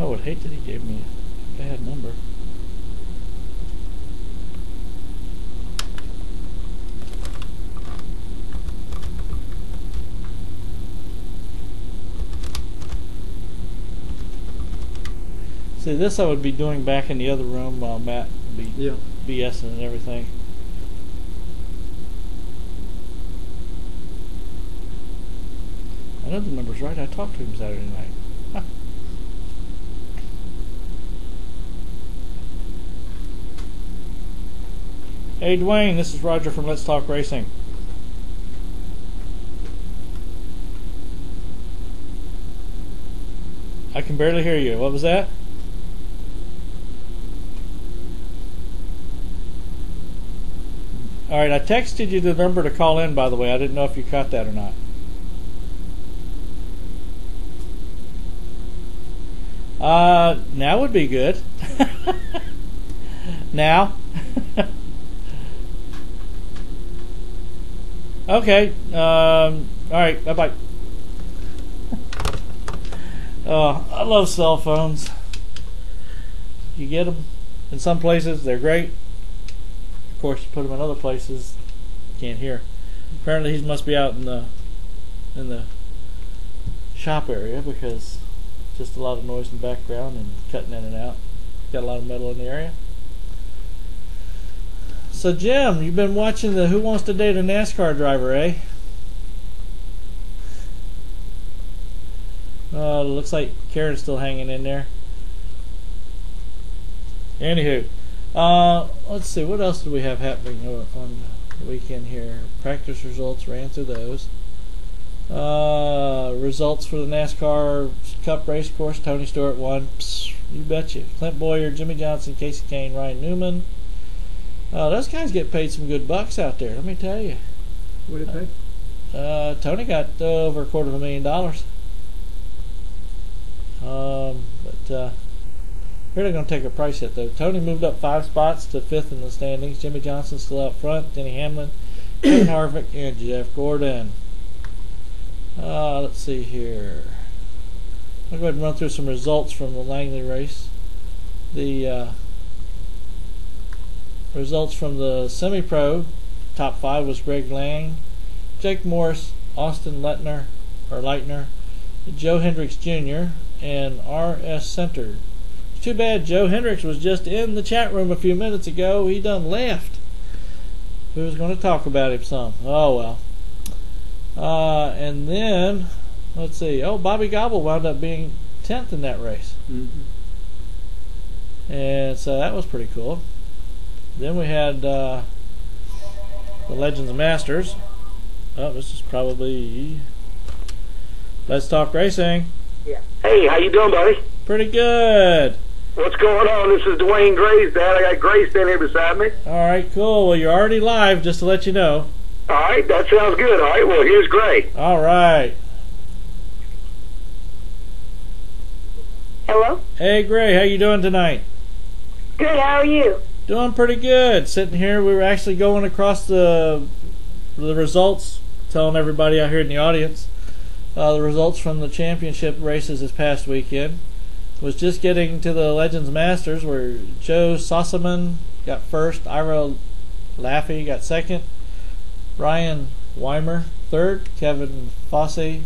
I would hate that he gave me a bad number. See, this I would be doing back in the other room while Matt would be BSing and everything. I know the number's right. I talked to him Saturday night. Huh. Hey Dwayne, this is Roger from Let's Talk Racing. I can barely hear you. What was that? Alright, I texted you the number to call in, by the way. I didn't know if you caught that or not. Now would be good. Now? Okay. Alright, bye-bye. Oh, I love cell phones. You get them in some places, they're great. Of course, you put them in other places, you can't hear. Apparently, he must be out in the shop area because just a lot of noise in the background and cutting in and out. got a lot of metal in the area. So Jim, you've been watching the Who Wants to Date a NASCAR Driver, eh? Looks like Karen's still hanging in there. Anywho, let's see, what else do we have happening on the weekend here? Practice results, ran through those. Results for the NASCAR Cup race course, Tony Stewart won. Psst, you betcha. Clint Boyer, Jimmy Johnson, Casey Kane, Ryan Newman. Those guys get paid some good bucks out there, let me tell you. What did it pay? Tony got over $250,000. But here they're going to take a price hit, though. Tony moved up 5 spots to 5th in the standings. Jimmy Johnson still out front. Denny Hamlin, Kevin Harvick, and Jeff Gordon. Let's see here. I'll go ahead and run through some results from the Langley race. The results from the semi-pro top 5 was Greg Lang, Jake Morris, Austin Leitner, Joe Hendricks Jr., and R.S. Center. It's too bad Joe Hendricks was just in the chat room a few minutes ago. He done left. We was going to talk about him some. Oh well. And then, let's see. Oh, Bobby Gobble wound up being 10th in that race. Mm-hmm. And so that was pretty cool. Then we had the Legends Masters. Oh, this is probably Let's Talk Racing. Yeah. Hey, how you doing, buddy? Pretty good. What's going on? This is Dwayne Gray's dad. I got Grace standing here beside me. All right, cool. Well, you're already live, just to let you know. All right, that sounds good. All right, well, here's Gray. All right. Hello? Hey, Gray, how you doing tonight? Good, how are you? Doing pretty good. Sitting here, we were actually going across the results, telling everybody out here in the audience the results from the championship races this past weekend. Was just getting to the Legends Masters where Joe Sossaman got first, Ira Laffey got second, Ryan Weimer third, Kevin Fossey,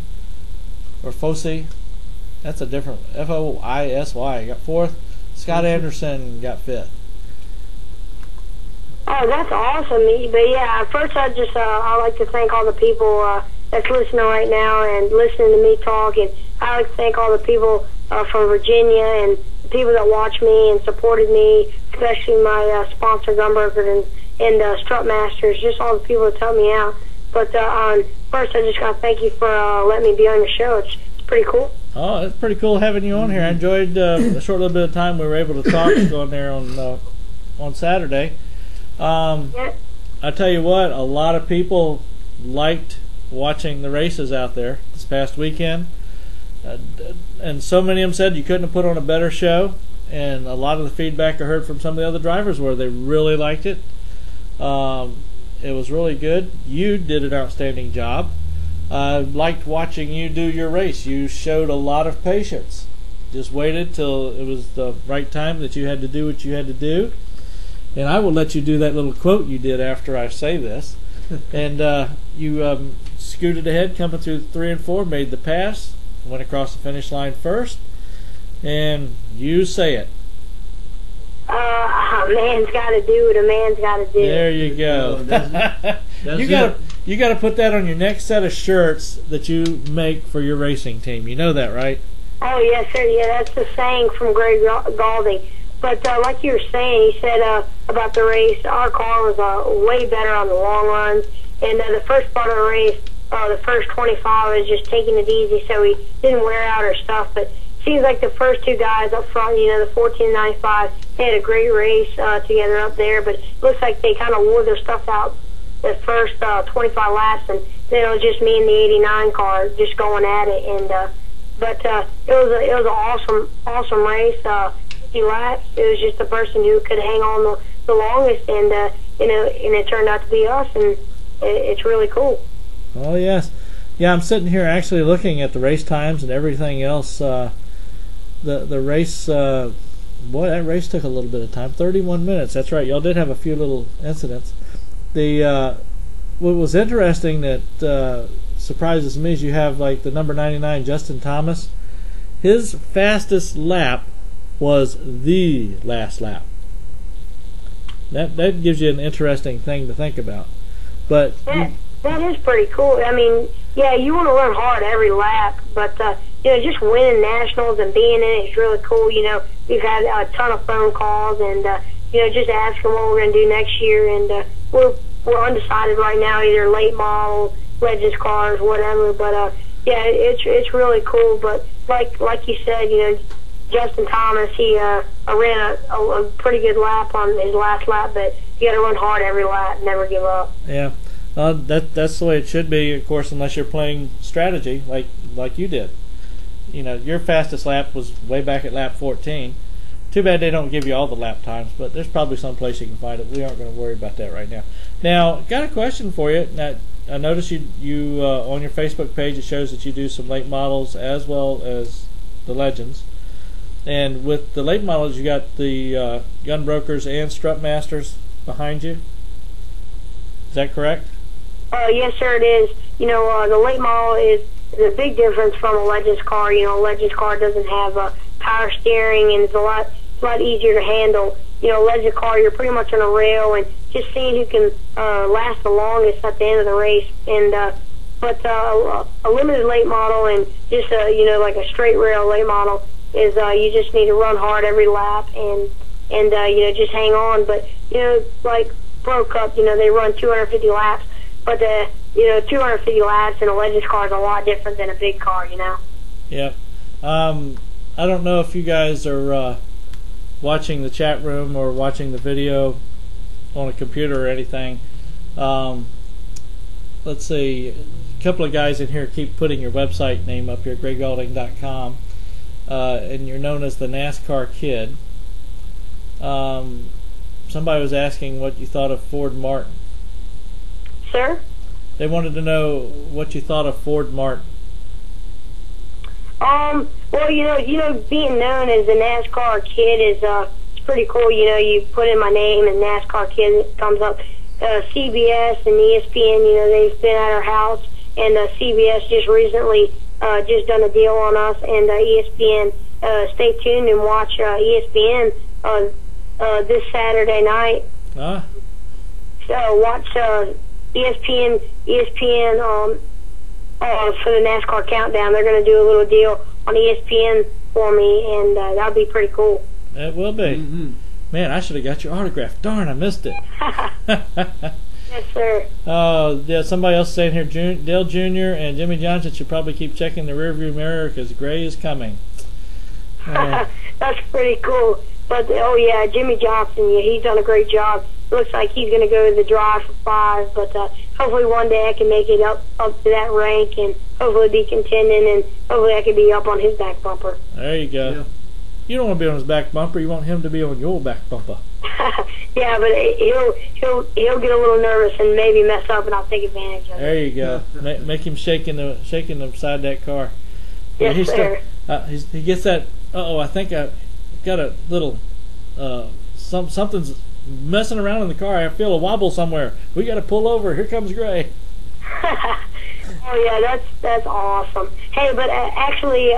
that's a different, Foisy, got fourth, Scott Anderson got fifth. Oh, that's awesome. But yeah, first I'd like to thank all the people that's listening right now and listening to me talk, and I'd like to thank all the people from Virginia and the people that watch me and supported me, especially my sponsor Gunberger and Strut Masters, just all the people that helped me out. But first I just got to thank you for letting me be on your show. It's pretty cool. Oh, it's pretty cool having you on here. I enjoyed a short little bit of time we were able to talk on there on Saturday. Yeah. I tell you what, a lot of people liked watching the races out there this past weekend, and so many of them said you couldn't have put on a better show, and a lot of the feedback I heard from some of the other drivers were they really liked it. It was really good. You did an outstanding job. I liked watching you do your race. You showed a lot of patience. Just waited till it was the right time that you had to do what you had to do. And I will let you do that little quote you did after I say this. And you scooted ahead, coming through 3 and 4, made the pass, went across the finish line first, and you say it. A man's got to do what a man's got to do. There you go. You got to put that on your next set of shirts that you make for your racing team. You know that, right? Oh yes, sir. Yeah, that's the saying from Greg Gaulding. But like you were saying, you said about the race, our car was way better on the long runs. And the first part of the race, the first 25 was just taking it easy, so we didn't wear out our stuff. But it seems like the first two guys up front, the 1495, they had a great race together up there. But it looks like they kind of wore their stuff out the first 25 laps, and then it was just me and the 89 car just going at it. And but it was an awesome race. 50 laps. It was just the person who could hang on the longest, and and it turned out to be us, and it's really cool. Oh yes, yeah. I'm sitting here actually looking at the race times and everything else. The race, boy, that race took a little bit of time. 31 minutes. That's right. Y'all did have a few little incidents. What was interesting that surprises me is you have like the number 99 Justin Thomas. His fastest lap was the last lap. That gives you an interesting thing to think about. But that is pretty cool. I mean, yeah, you want to run hard every lap, but just winning nationals and being in it is really cool. We've had a ton of phone calls and just asking what we're going to do next year, and we're undecided right now, either late model, Legends cars, whatever. But yeah, it's really cool. But like you said, Justin Thomas, he ran a pretty good lap on his last lap, but you got to run hard every lap, never give up. Yeah, that's the way it should be, of course, unless you're playing strategy like you did. Your fastest lap was way back at lap 14. Too bad they don't give you all the lap times, but there's probably some place you can find it. We aren't going to worry about that right now. Now, got a question for you. Now, I noticed you on your Facebook page, it shows that you do some late models as well as the Legends. And with the late models, you got the Gun Brokers and Strut Masters behind you. Is that correct? Yes, sir, it is. The late model is a big difference from a Legends car. A Legends car doesn't have a power steering, and it's a lot easier to handle. Legends car, you're pretty much on a rail, and just seeing who can last the longest at the end of the race. And but a limited late model and just like a straight rail late model is you just need to run hard every lap and just hang on. But like Pro Cup, they run 250 laps, but 250 laps in a Legends car is a lot different than a big car. Yep. I don't know if you guys are watching the chat room or watching the video on a computer or anything. Let's see, a couple of guys in here keep putting your website name up here, GrayGaulding.com. And you're known as the NASCAR Kid. Somebody was asking what you thought of Ford Martin. Sir? They wanted to know what you thought of Ford Martin. Well, being known as the NASCAR Kid is it's pretty cool. You put in my name and NASCAR Kid, it comes up. CBS and ESPN, they've been at our house, and CBS just recently just done a deal on us, and ESPN. Stay tuned and watch ESPN this Saturday night. So watch ESPN for the NASCAR Countdown. They're going to do a little deal on ESPN for me, and that'll be pretty cool. It will be. Mm-hmm. Man, I should have got your autograph. Darn, I missed it. Yes, sir. Yeah, somebody else saying here, Dale Jr. and Jimmy Johnson should probably keep checking the rearview mirror because Gray is coming. That's pretty cool. But, yeah, Jimmy Johnson, he's done a great job. It looks like he's going to go to the drive for 5, but hopefully one day I can make it up to that rank and hopefully be contending, and hopefully I can be up on his back bumper. There you go. Yeah. You don't want to be on his back bumper. You want him to be on your back bumper. Yeah, but he'll get a little nervous and maybe mess up, and I'll take advantage of it. There you go. Make him shaking the side of that car. Yes, sir. He gets that. I think I got a little something's messing around in the car. I feel a wobble somewhere. We got to pull over. Here comes Gray. Oh yeah, that's awesome. Hey, but actually.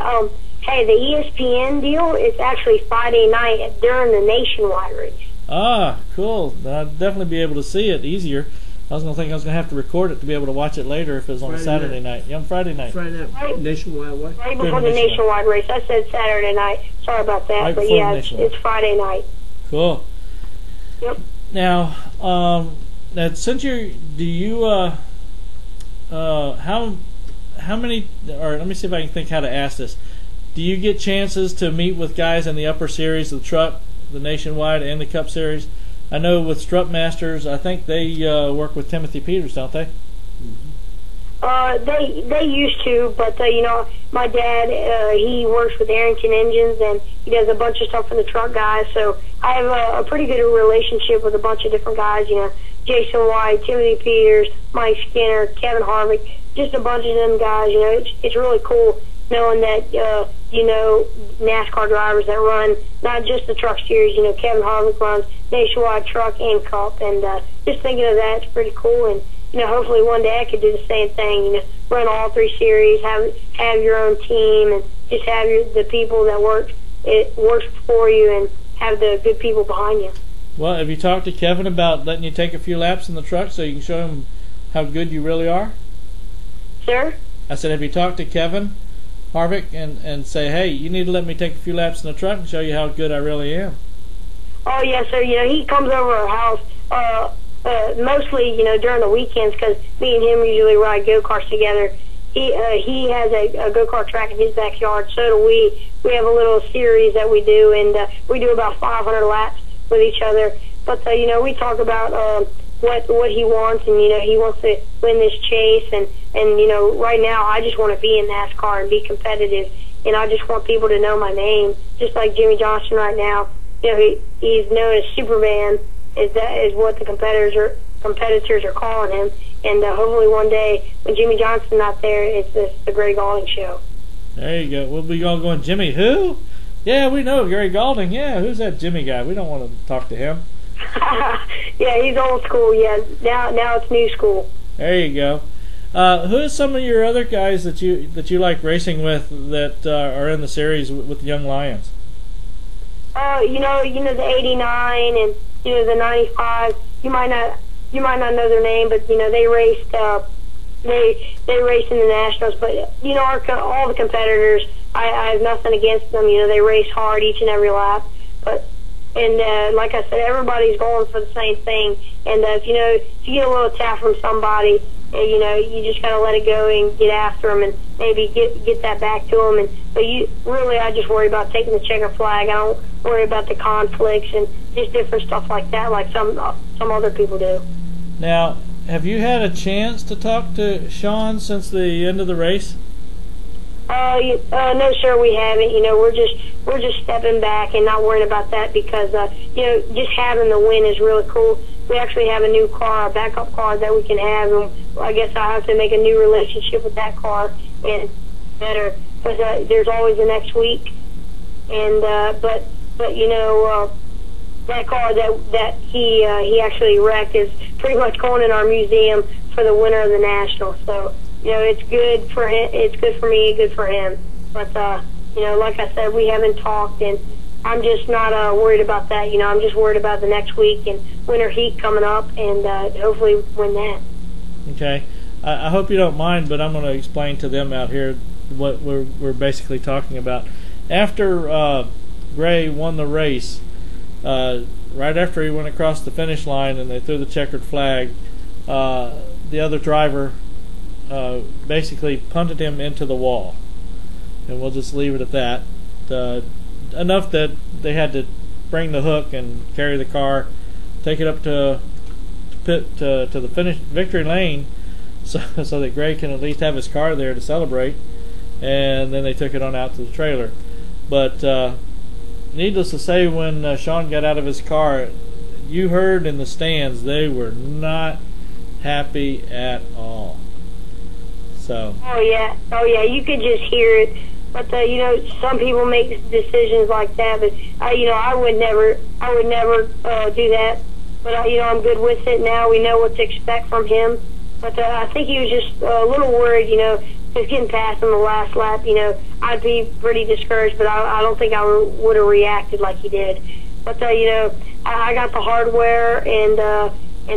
Hey, the ESPN deal is actually Friday night during the nationwide race. Ah, cool. I'll definitely be able to see it easier. I was going to have to record it to be able to watch it later if it was on Friday Saturday night. Yeah, on Friday night. Friday night. Right, nationwide what? Right before the nationwide race. I said Saturday night. Sorry about that. Right, but yeah, it's Friday night. Cool. Yep. Now, since how many, or let me see if I can think how to ask this. Do you get chances to meet with guys in the upper series, the truck, the nationwide, and the Cup series? I know with Strut Masters, I think they work with Timothy Peters, don't they? They used to, but my dad he works with Arrington Engines, and he does a bunch of stuff for the truck guys. So I have a pretty good relationship with a bunch of different guys. Jason White, Timothy Peters, Mike Skinner, Kevin Harvick, just a bunch of them guys. It's really cool knowing that NASCAR drivers that run not just the truck series. Kevin Harvick runs nationwide truck and Cup, and just thinking of that, it's pretty cool. And hopefully one day I could do the same thing. Run all 3 series, have your own team, and just have the people that work it works for you and have the good people behind you. Well, have you talked to Kevin about letting you take a few laps in the truck so you can show him how good you really are? Sir? I said, have you talked to Kevin Harvick and say, hey, you need to let me take a few laps in the truck and show you how good I really am? Oh, yes, sir. He comes over our house mostly, during the weekends because me and him usually ride go-karts together. He has a go-kart track in his backyard, so do we. We have a little series that we do, and we do about 500 laps with each other. But, we talk about what he wants, and, he wants to win this chase. And right now I just want to be in NASCAR and be competitive, and I just want people to know my name, just like Jimmy Johnson right now. He's known as Superman, is what the competitors are calling him. And hopefully one day, when Jimmy Johnson's not there, it's the Gray Gaulding show. There you go. We'll be all going, Jimmy who? Yeah, we know Gray Gaulding. Yeah, who's that Jimmy guy? We don't want to talk to him. Yeah, he's old school. Yeah, now it's new school. There you go. Who are some of your other guys that you like racing with that are in the series with the Young Lions? The 89 and the 95. You might not know their name, but they raced. They raced in the Nationals. But all the competitors, I have nothing against them. They race hard each and every lap. And like I said, everybody's going for the same thing. And if you get a little tap from somebody, you just gotta let it go and get after them and maybe get that back to them. But I just worry about taking the checker flag. I don't worry about the conflicts and just different stuff like that, like some other people do. Now, have you had a chance to talk to Sean since the end of the race? No, sir, we haven't. We're just stepping back and not worrying about that because just having the win is really cool. We actually have a new car, a backup car that we can have, and I guess I have to make a new relationship with that car and better because there's always the next week. And but that car that he actually wrecked is pretty much going in our museum for the winner of the National. So it's good for him. It's good for me. Good for him. But like I said, we haven't talked, and I'm just not worried about that. I'm just worried about the next week and winter heat coming up, and hopefully win that. Okay. I hope you don't mind, but I'm going to explain to them out here what we're basically talking about. After Gray won the race, right after he went across the finish line and they threw the checkered flag, the other driver basically punted him into the wall. And we'll just leave it at that. Enough that they had to bring the hook and carry the car, take it up to the finish victory lane, so that Gray can at least have his car there to celebrate. And then they took it on out to the trailer. But needless to say, when Sean got out of his car, you heard in the stands they were not happy at all. So. Oh yeah, you could just hear it. But some people make decisions like that. But I would never do that. But I'm good with it now. We know what to expect from him. But I think he was just a little worried. Just getting past him the last lap. I'd be pretty discouraged. But I don't think I would have reacted like he did. But I got the hardware, and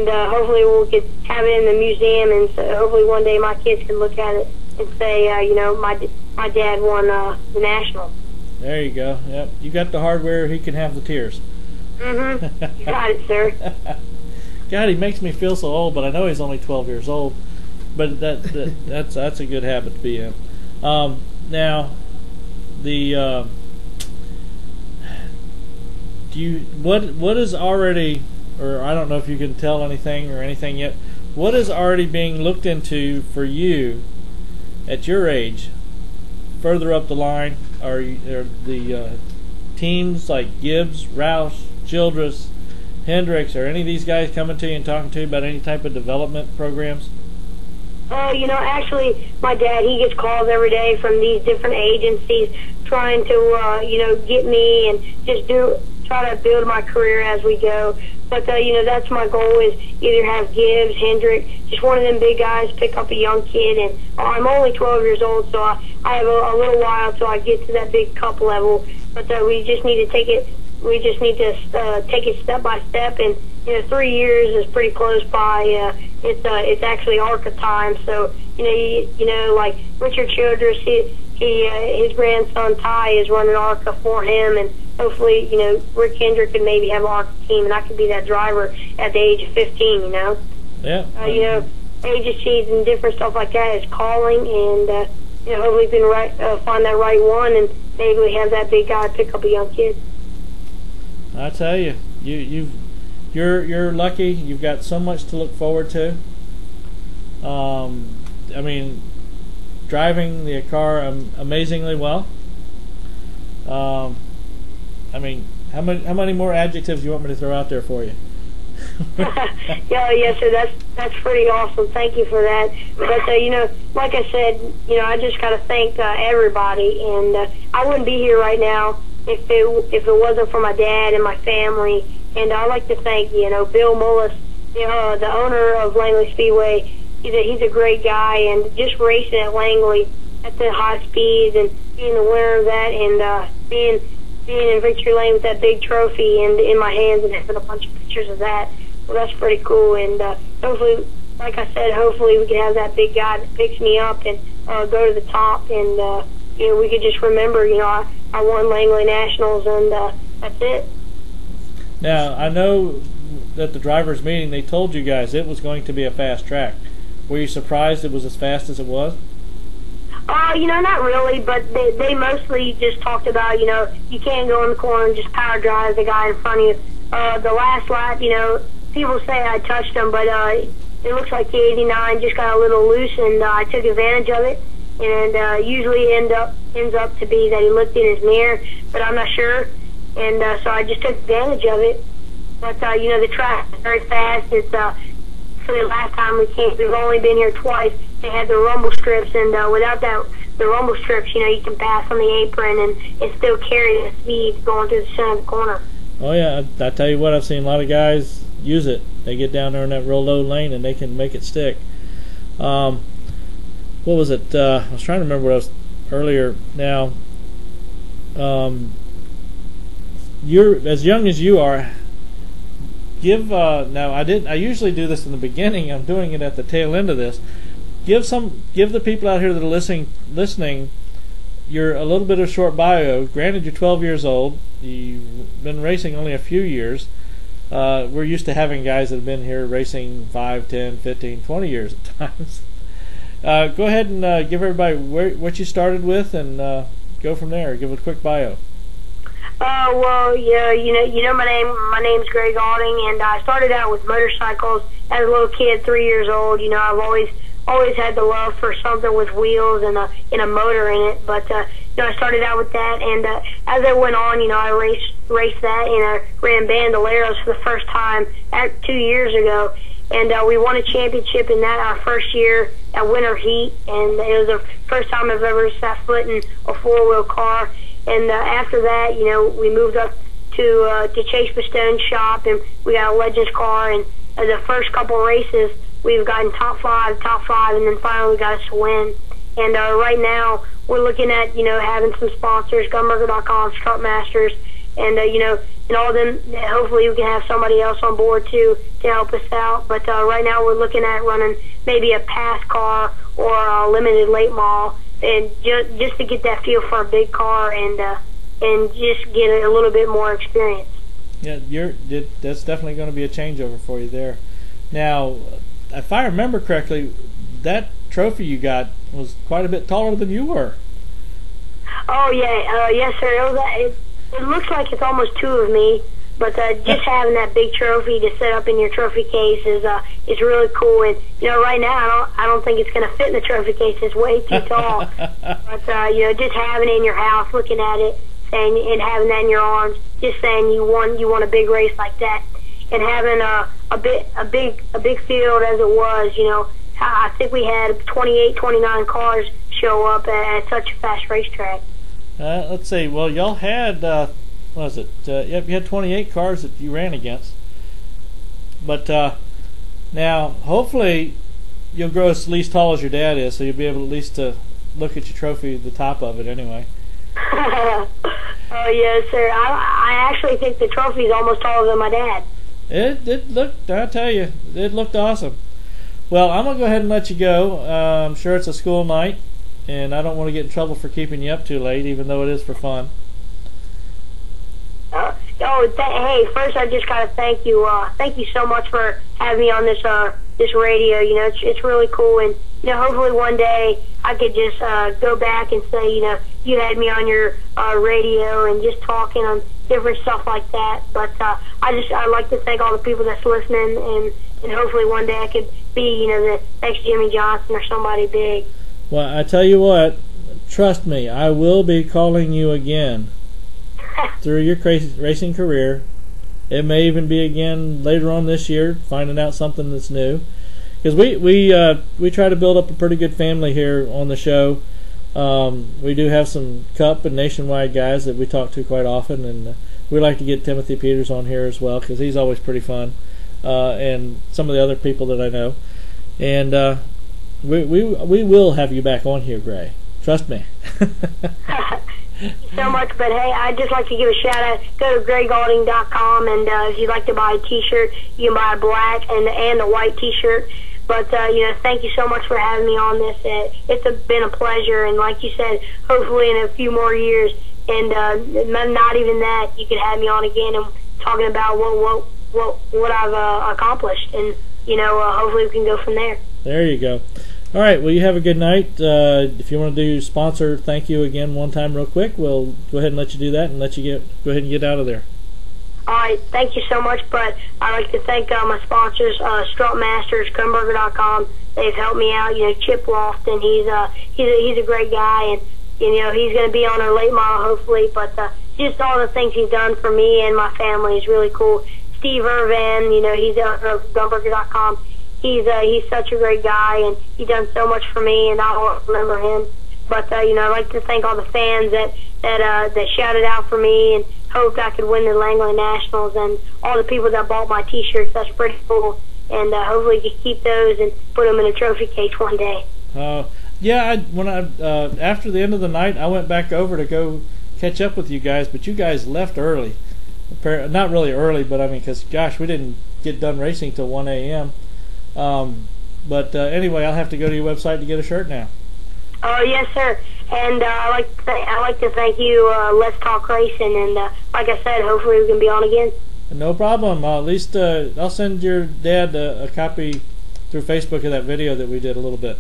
hopefully we'll have it in the museum, and so hopefully one day my kids can look at it and say, my dad won the National. There you go. Yep, you got the hardware. He can have the tears. You got it, sir. God, he makes me feel so old, but I know he's only 12 years old. But that's a good habit to be in. Now, what is already, or I don't know if you can tell anything yet. What is already being looked into for you at your age, further up the line? Are the teams like Gibbs, Roush, Childress, Hendricks, are any of these guys coming to you and talking to you about any type of development programs? Actually, my dad, he gets calls every day from these different agencies trying to, get me and just try to build my career as we go. But, that's my goal, is either have Gibbs, Hendrick, just one of them big guys pick up a young kid. And I'm only 12 years old, so I have a little while till I get to that big cup level. but we just need to take it. We just need to take it step by step, and 3 years is pretty close by. It's actually ARCA time, so like Richard Childress, his grandson Ty is running ARCA for him, and hopefully Rick Hendrick could maybe have an ARCA team, and I could be that driver at the age of 15. Yeah. Agencies and different stuff like that is calling, and hopefully we can find that right one, and maybe we have that big guy pick up a young kid. I tell you, you're lucky. You've got so much to look forward to. I mean, driving the car amazingly well. I mean, how many more adjectives do you want me to throw out there for you? Yeah, so that's pretty awesome. Thank you for that. But like I said, I just got to thank everybody, and I wouldn't be here right now if it wasn't for my dad and my family. And I'd like to thank Bill Mullis, the owner of Langley Speedway. He's a great guy, and just racing at Langley at the high speeds and being the winner of that, and being in victory lane with that big trophy and in my hands, and having a bunch of pictures of that. Well, that's pretty cool, and hopefully, like I said, hopefully we can have that big guy that picks me up and go to the top, and we could just remember, I won Langley Nationals, and that's it. Now, I know at the drivers' meeting they told you guys it was going to be a fast track. Were you surprised it was as fast as it was? Not really, but they mostly just talked about, you can't go in the corner and just power drive the guy in front of you. The last lap, people say I touched him, but it looks like the 89 just got a little loose, and I took advantage of it. And usually ends up to be that he looked in his mirror, but I'm not sure. And so I just took advantage of it. But the track is very fast. It's for the last time we've only been here twice. They had the rumble strips, and without the rumble strips, you can pass on the apron and still carry the speed going to the center of the corner. Oh yeah, I tell you what, I've seen a lot of guys use it. They get down there in that real low lane and they can make it stick. What was it? I was trying to remember what I was earlier. Now, you're as young as you are. Give now I usually do this in the beginning. I'm doing it at the tail end of this. Give the people out here that are listening you're a little bit of short bio. Granted, you're 12 years old. You've been racing only a few years. We're used to having guys that have been here racing 5, 10, 15, 20 years at times. Go ahead and give everybody what you started with, and go from there. Give a quick bio. Well, yeah, my name's Greg Gaulding, and I started out with motorcycles as a little kid, 3 years old. I've always had the love for something with wheels and a motor in it. But I started out with that, and as I went on, I raced that, and I ran Bandoleros for the first time 2 years ago, and we won a championship in that our first year at Winter Heat, and it was the first time I've ever set foot in a four-wheel car. And after that, we moved up to Chase Bastone's shop, and we got a Legends car. And the first couple races, we've gotten top five, and then finally we got us to win. And right now, we're looking at having some sponsors, Gunburger.com, Strutmasters, and and all of them. Hopefully, we can have somebody else on board too to help us out. But right now, we're looking at running maybe a pass car or a limited late model. And just to get that feel for a big car, and just get a little bit more experience. Yeah, that's definitely going to be a changeover for you there. Now, if I remember correctly, that trophy you got was quite a bit taller than you were. Oh yeah, yes sir. It looks like it's almost two of me, but just having that big trophy to set up in your trophy case is really cool. And right now I don't think it's going to fit in the trophy case. It's way too tall. But just having it in your house, looking at it, saying, and having that in your arms, just saying you won a big race like that, and having a big field as it was. I think we had 28, 29 cars show up at such a fast racetrack. Let's see. Well, y'all had. What was it? Yep, you had 28 cars that you ran against. But now, hopefully, you'll grow at least tall as your dad is, so you'll be able at least to look at your trophy, the top of it, anyway. Oh, yes, sir. I actually think the trophy's almost taller than my dad. It looked, I tell you, it looked awesome. Well, I'm going to go ahead and let you go. I'm sure it's a school night, and I don't want to get in trouble for keeping you up too late, even though it is for fun. Hey, first I just gotta thank you. Thank you so much for having me on this radio. You know, it's really cool, and you know, hopefully one day I could just go back and say, you know, you had me on your radio and just talking on different stuff like that. But I'd like to thank all the people that's listening, and hopefully one day I could be, you know, the next Jimmy Johnson or somebody big. Well, I tell you what, trust me, I will be calling you again through your racing career. It may even be again later on this year, finding out something that's new. Because we try to build up a pretty good family here on the show. We do have some Cup and Nationwide guys that we talk to quite often, and we like to get Timothy Peters on here as well because he's always pretty fun, and some of the other people that I know. And we will have you back on here, Gray. Trust me. So much, but hey, I'd just like to give a shout out. Go to GrayGaulding.com, and if you'd like to buy a T-shirt, you can buy a black and a white T-shirt. But you know, thank you so much for having me on this. It's been a pleasure, and like you said, hopefully in a few more years, and not even that, you could have me on again and talking about what I've accomplished, and you know, hopefully we can go from there. There you go. All right, well, you have a good night. If you want to do sponsor thank you again one time real quick, we'll go ahead and let you do that and let you go ahead and get out of there. All right, thank you so much, but I'd like to thank my sponsors, Strut Masters, Gunburger.com. They've helped me out. You know, Chip Lofton, he's a great guy, and you know, he's going to be on our late model hopefully, but just all the things he's done for me and my family is really cool. Steve Irvin, you know, he's at Gunburger.com. He's such a great guy, and he's done so much for me, and I'll remember him. But you know, I'd like to thank all the fans that shouted out for me and hoped I could win the Langley Nationals, and all the people that bought my T-shirts. That's pretty cool, and hopefully you can keep those and put them in a trophy case one day. Yeah, when I after the end of the night, I went back over to go catch up with you guys, but you guys left early. Not really early, but I mean, because gosh, we didn't get done racing till 1 a.m. But anyway, I'll have to go to your website to get a shirt now. Oh, yes, sir. And I'd like to thank you, Let's Talk Racing. And like I said, hopefully we can be on again. No problem. At least I'll send your dad a copy through Facebook of that video that we did a little bit.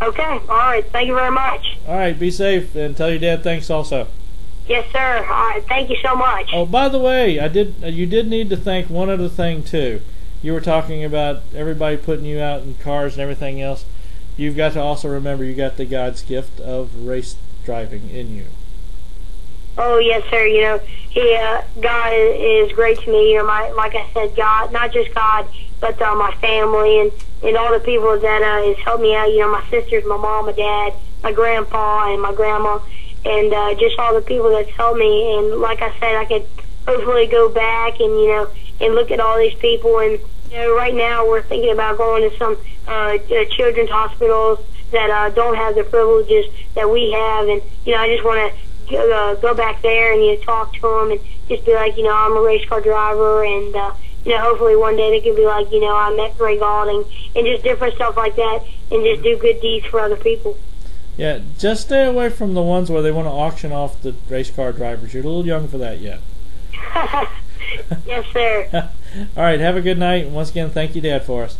Okay. All right. Thank you very much. All right. Be safe, and tell your dad thanks also. Yes, sir. All right. Thank you so much. Oh, by the way, you did need to thank one other thing, too. You were talking about everybody putting you out in cars and everything else. You've got to also remember you got the God's gift of race driving in you. Oh, yes, sir. You know, God is great to me. You know, like I said, God, not just God, but my family and all the people that has helped me out. You know, my sisters, my mom, my dad, my grandpa, and my grandma, and just all the people that's helped me. And like I said, I could hopefully go back and, you know, and look at all these people. And you know, right now we're thinking about going to some children's hospitals that don't have the privileges that we have, and you know, I just want to go back there and you know, talk to them and just be like, you know, I'm a race car driver, and you know, hopefully one day they could be like, you know, I met Gray Gaulding, and just different stuff like that, and just do good deeds for other people. Yeah, just stay away from the ones where they want to auction off the race car drivers. You're a little young for that yet. Yes, sir. All right, have a good night, and once again, thank you, Dad, for us.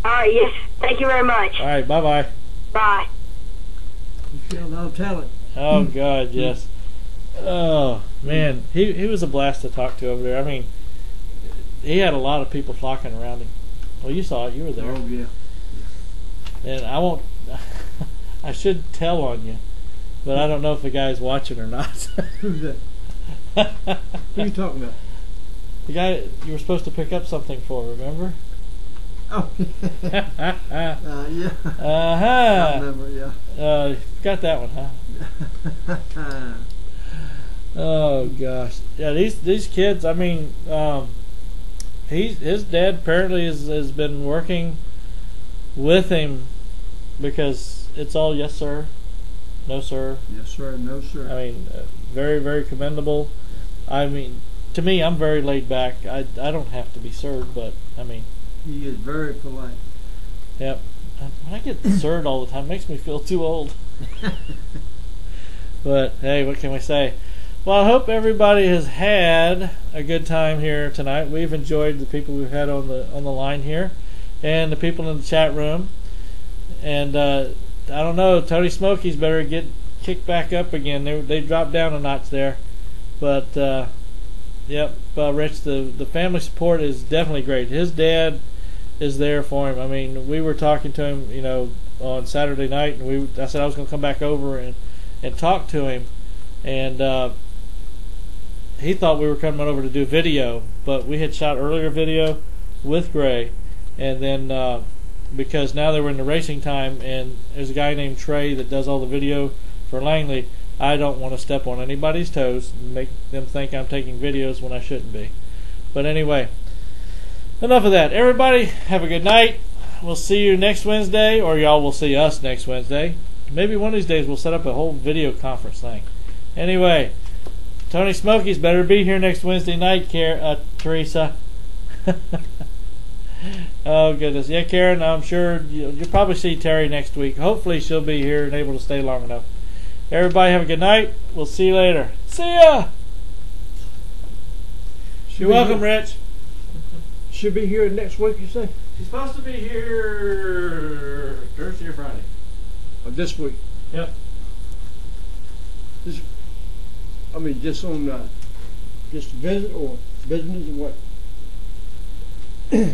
All right, yes, thank you very much. All right, bye-bye. Bye. You got a lot of talent. Oh, God, yes. Oh, man, he was a blast to talk to over there. I mean, he had a lot of people flocking around him. Well, you saw it. You were there. Oh, yeah. And I won't... I should tell on you, but I don't know if the guy's watching or not. Who's that? Who are you talking about? The guy you were supposed to pick up something for, remember? Oh, yeah. Uh-huh. I remember, yeah. Got that one, huh? Oh, gosh. Yeah, these kids, I mean, his dad apparently has been working with him because it's all yes, sir, no, sir. Yes, sir, no, sir. I mean, very, very commendable. I mean, to me, I'm very laid back. I don't have to be sirred, but I mean, He is very polite. yep. When I get sirred all the time, it makes me feel too old. But hey, what can we say? Well, I hope everybody has had a good time here tonight. We've enjoyed the people we've had on the line here, and the people in the chat room. And I don't know, Tony Smokies better get kicked back up again. They dropped down a notch there, but yep, Rich, the family support is definitely great. His dad is there for him. I mean, we were talking to him, you know, on Saturday night, and I said I was going to come back over and talk to him, and he thought we were coming over to do video, but we had shot earlier video with Gray, and then because now they were in the racing time, and there's a guy named Trey that does all the video for Langley. I don't want to step on anybody's toes and make them think I'm taking videos when I shouldn't be. But anyway, enough of that. Everybody, have a good night. We'll see you next Wednesday, or y'all will see us next Wednesday. Maybe one of these days we'll set up a whole video conference thing. Anyway, Tony Smokies better be here next Wednesday night, Teresa. Oh, goodness. Yeah, Karen, I'm sure you'll probably see Terry next week. Hopefully she'll be here and able to stay long enough. Everybody have a good night. We'll see you later. See ya! You're welcome, Rich. Should be here next week, you say? She's supposed to be here Thursday or Friday. Or this week? Yep. Just on, just visit or business or what?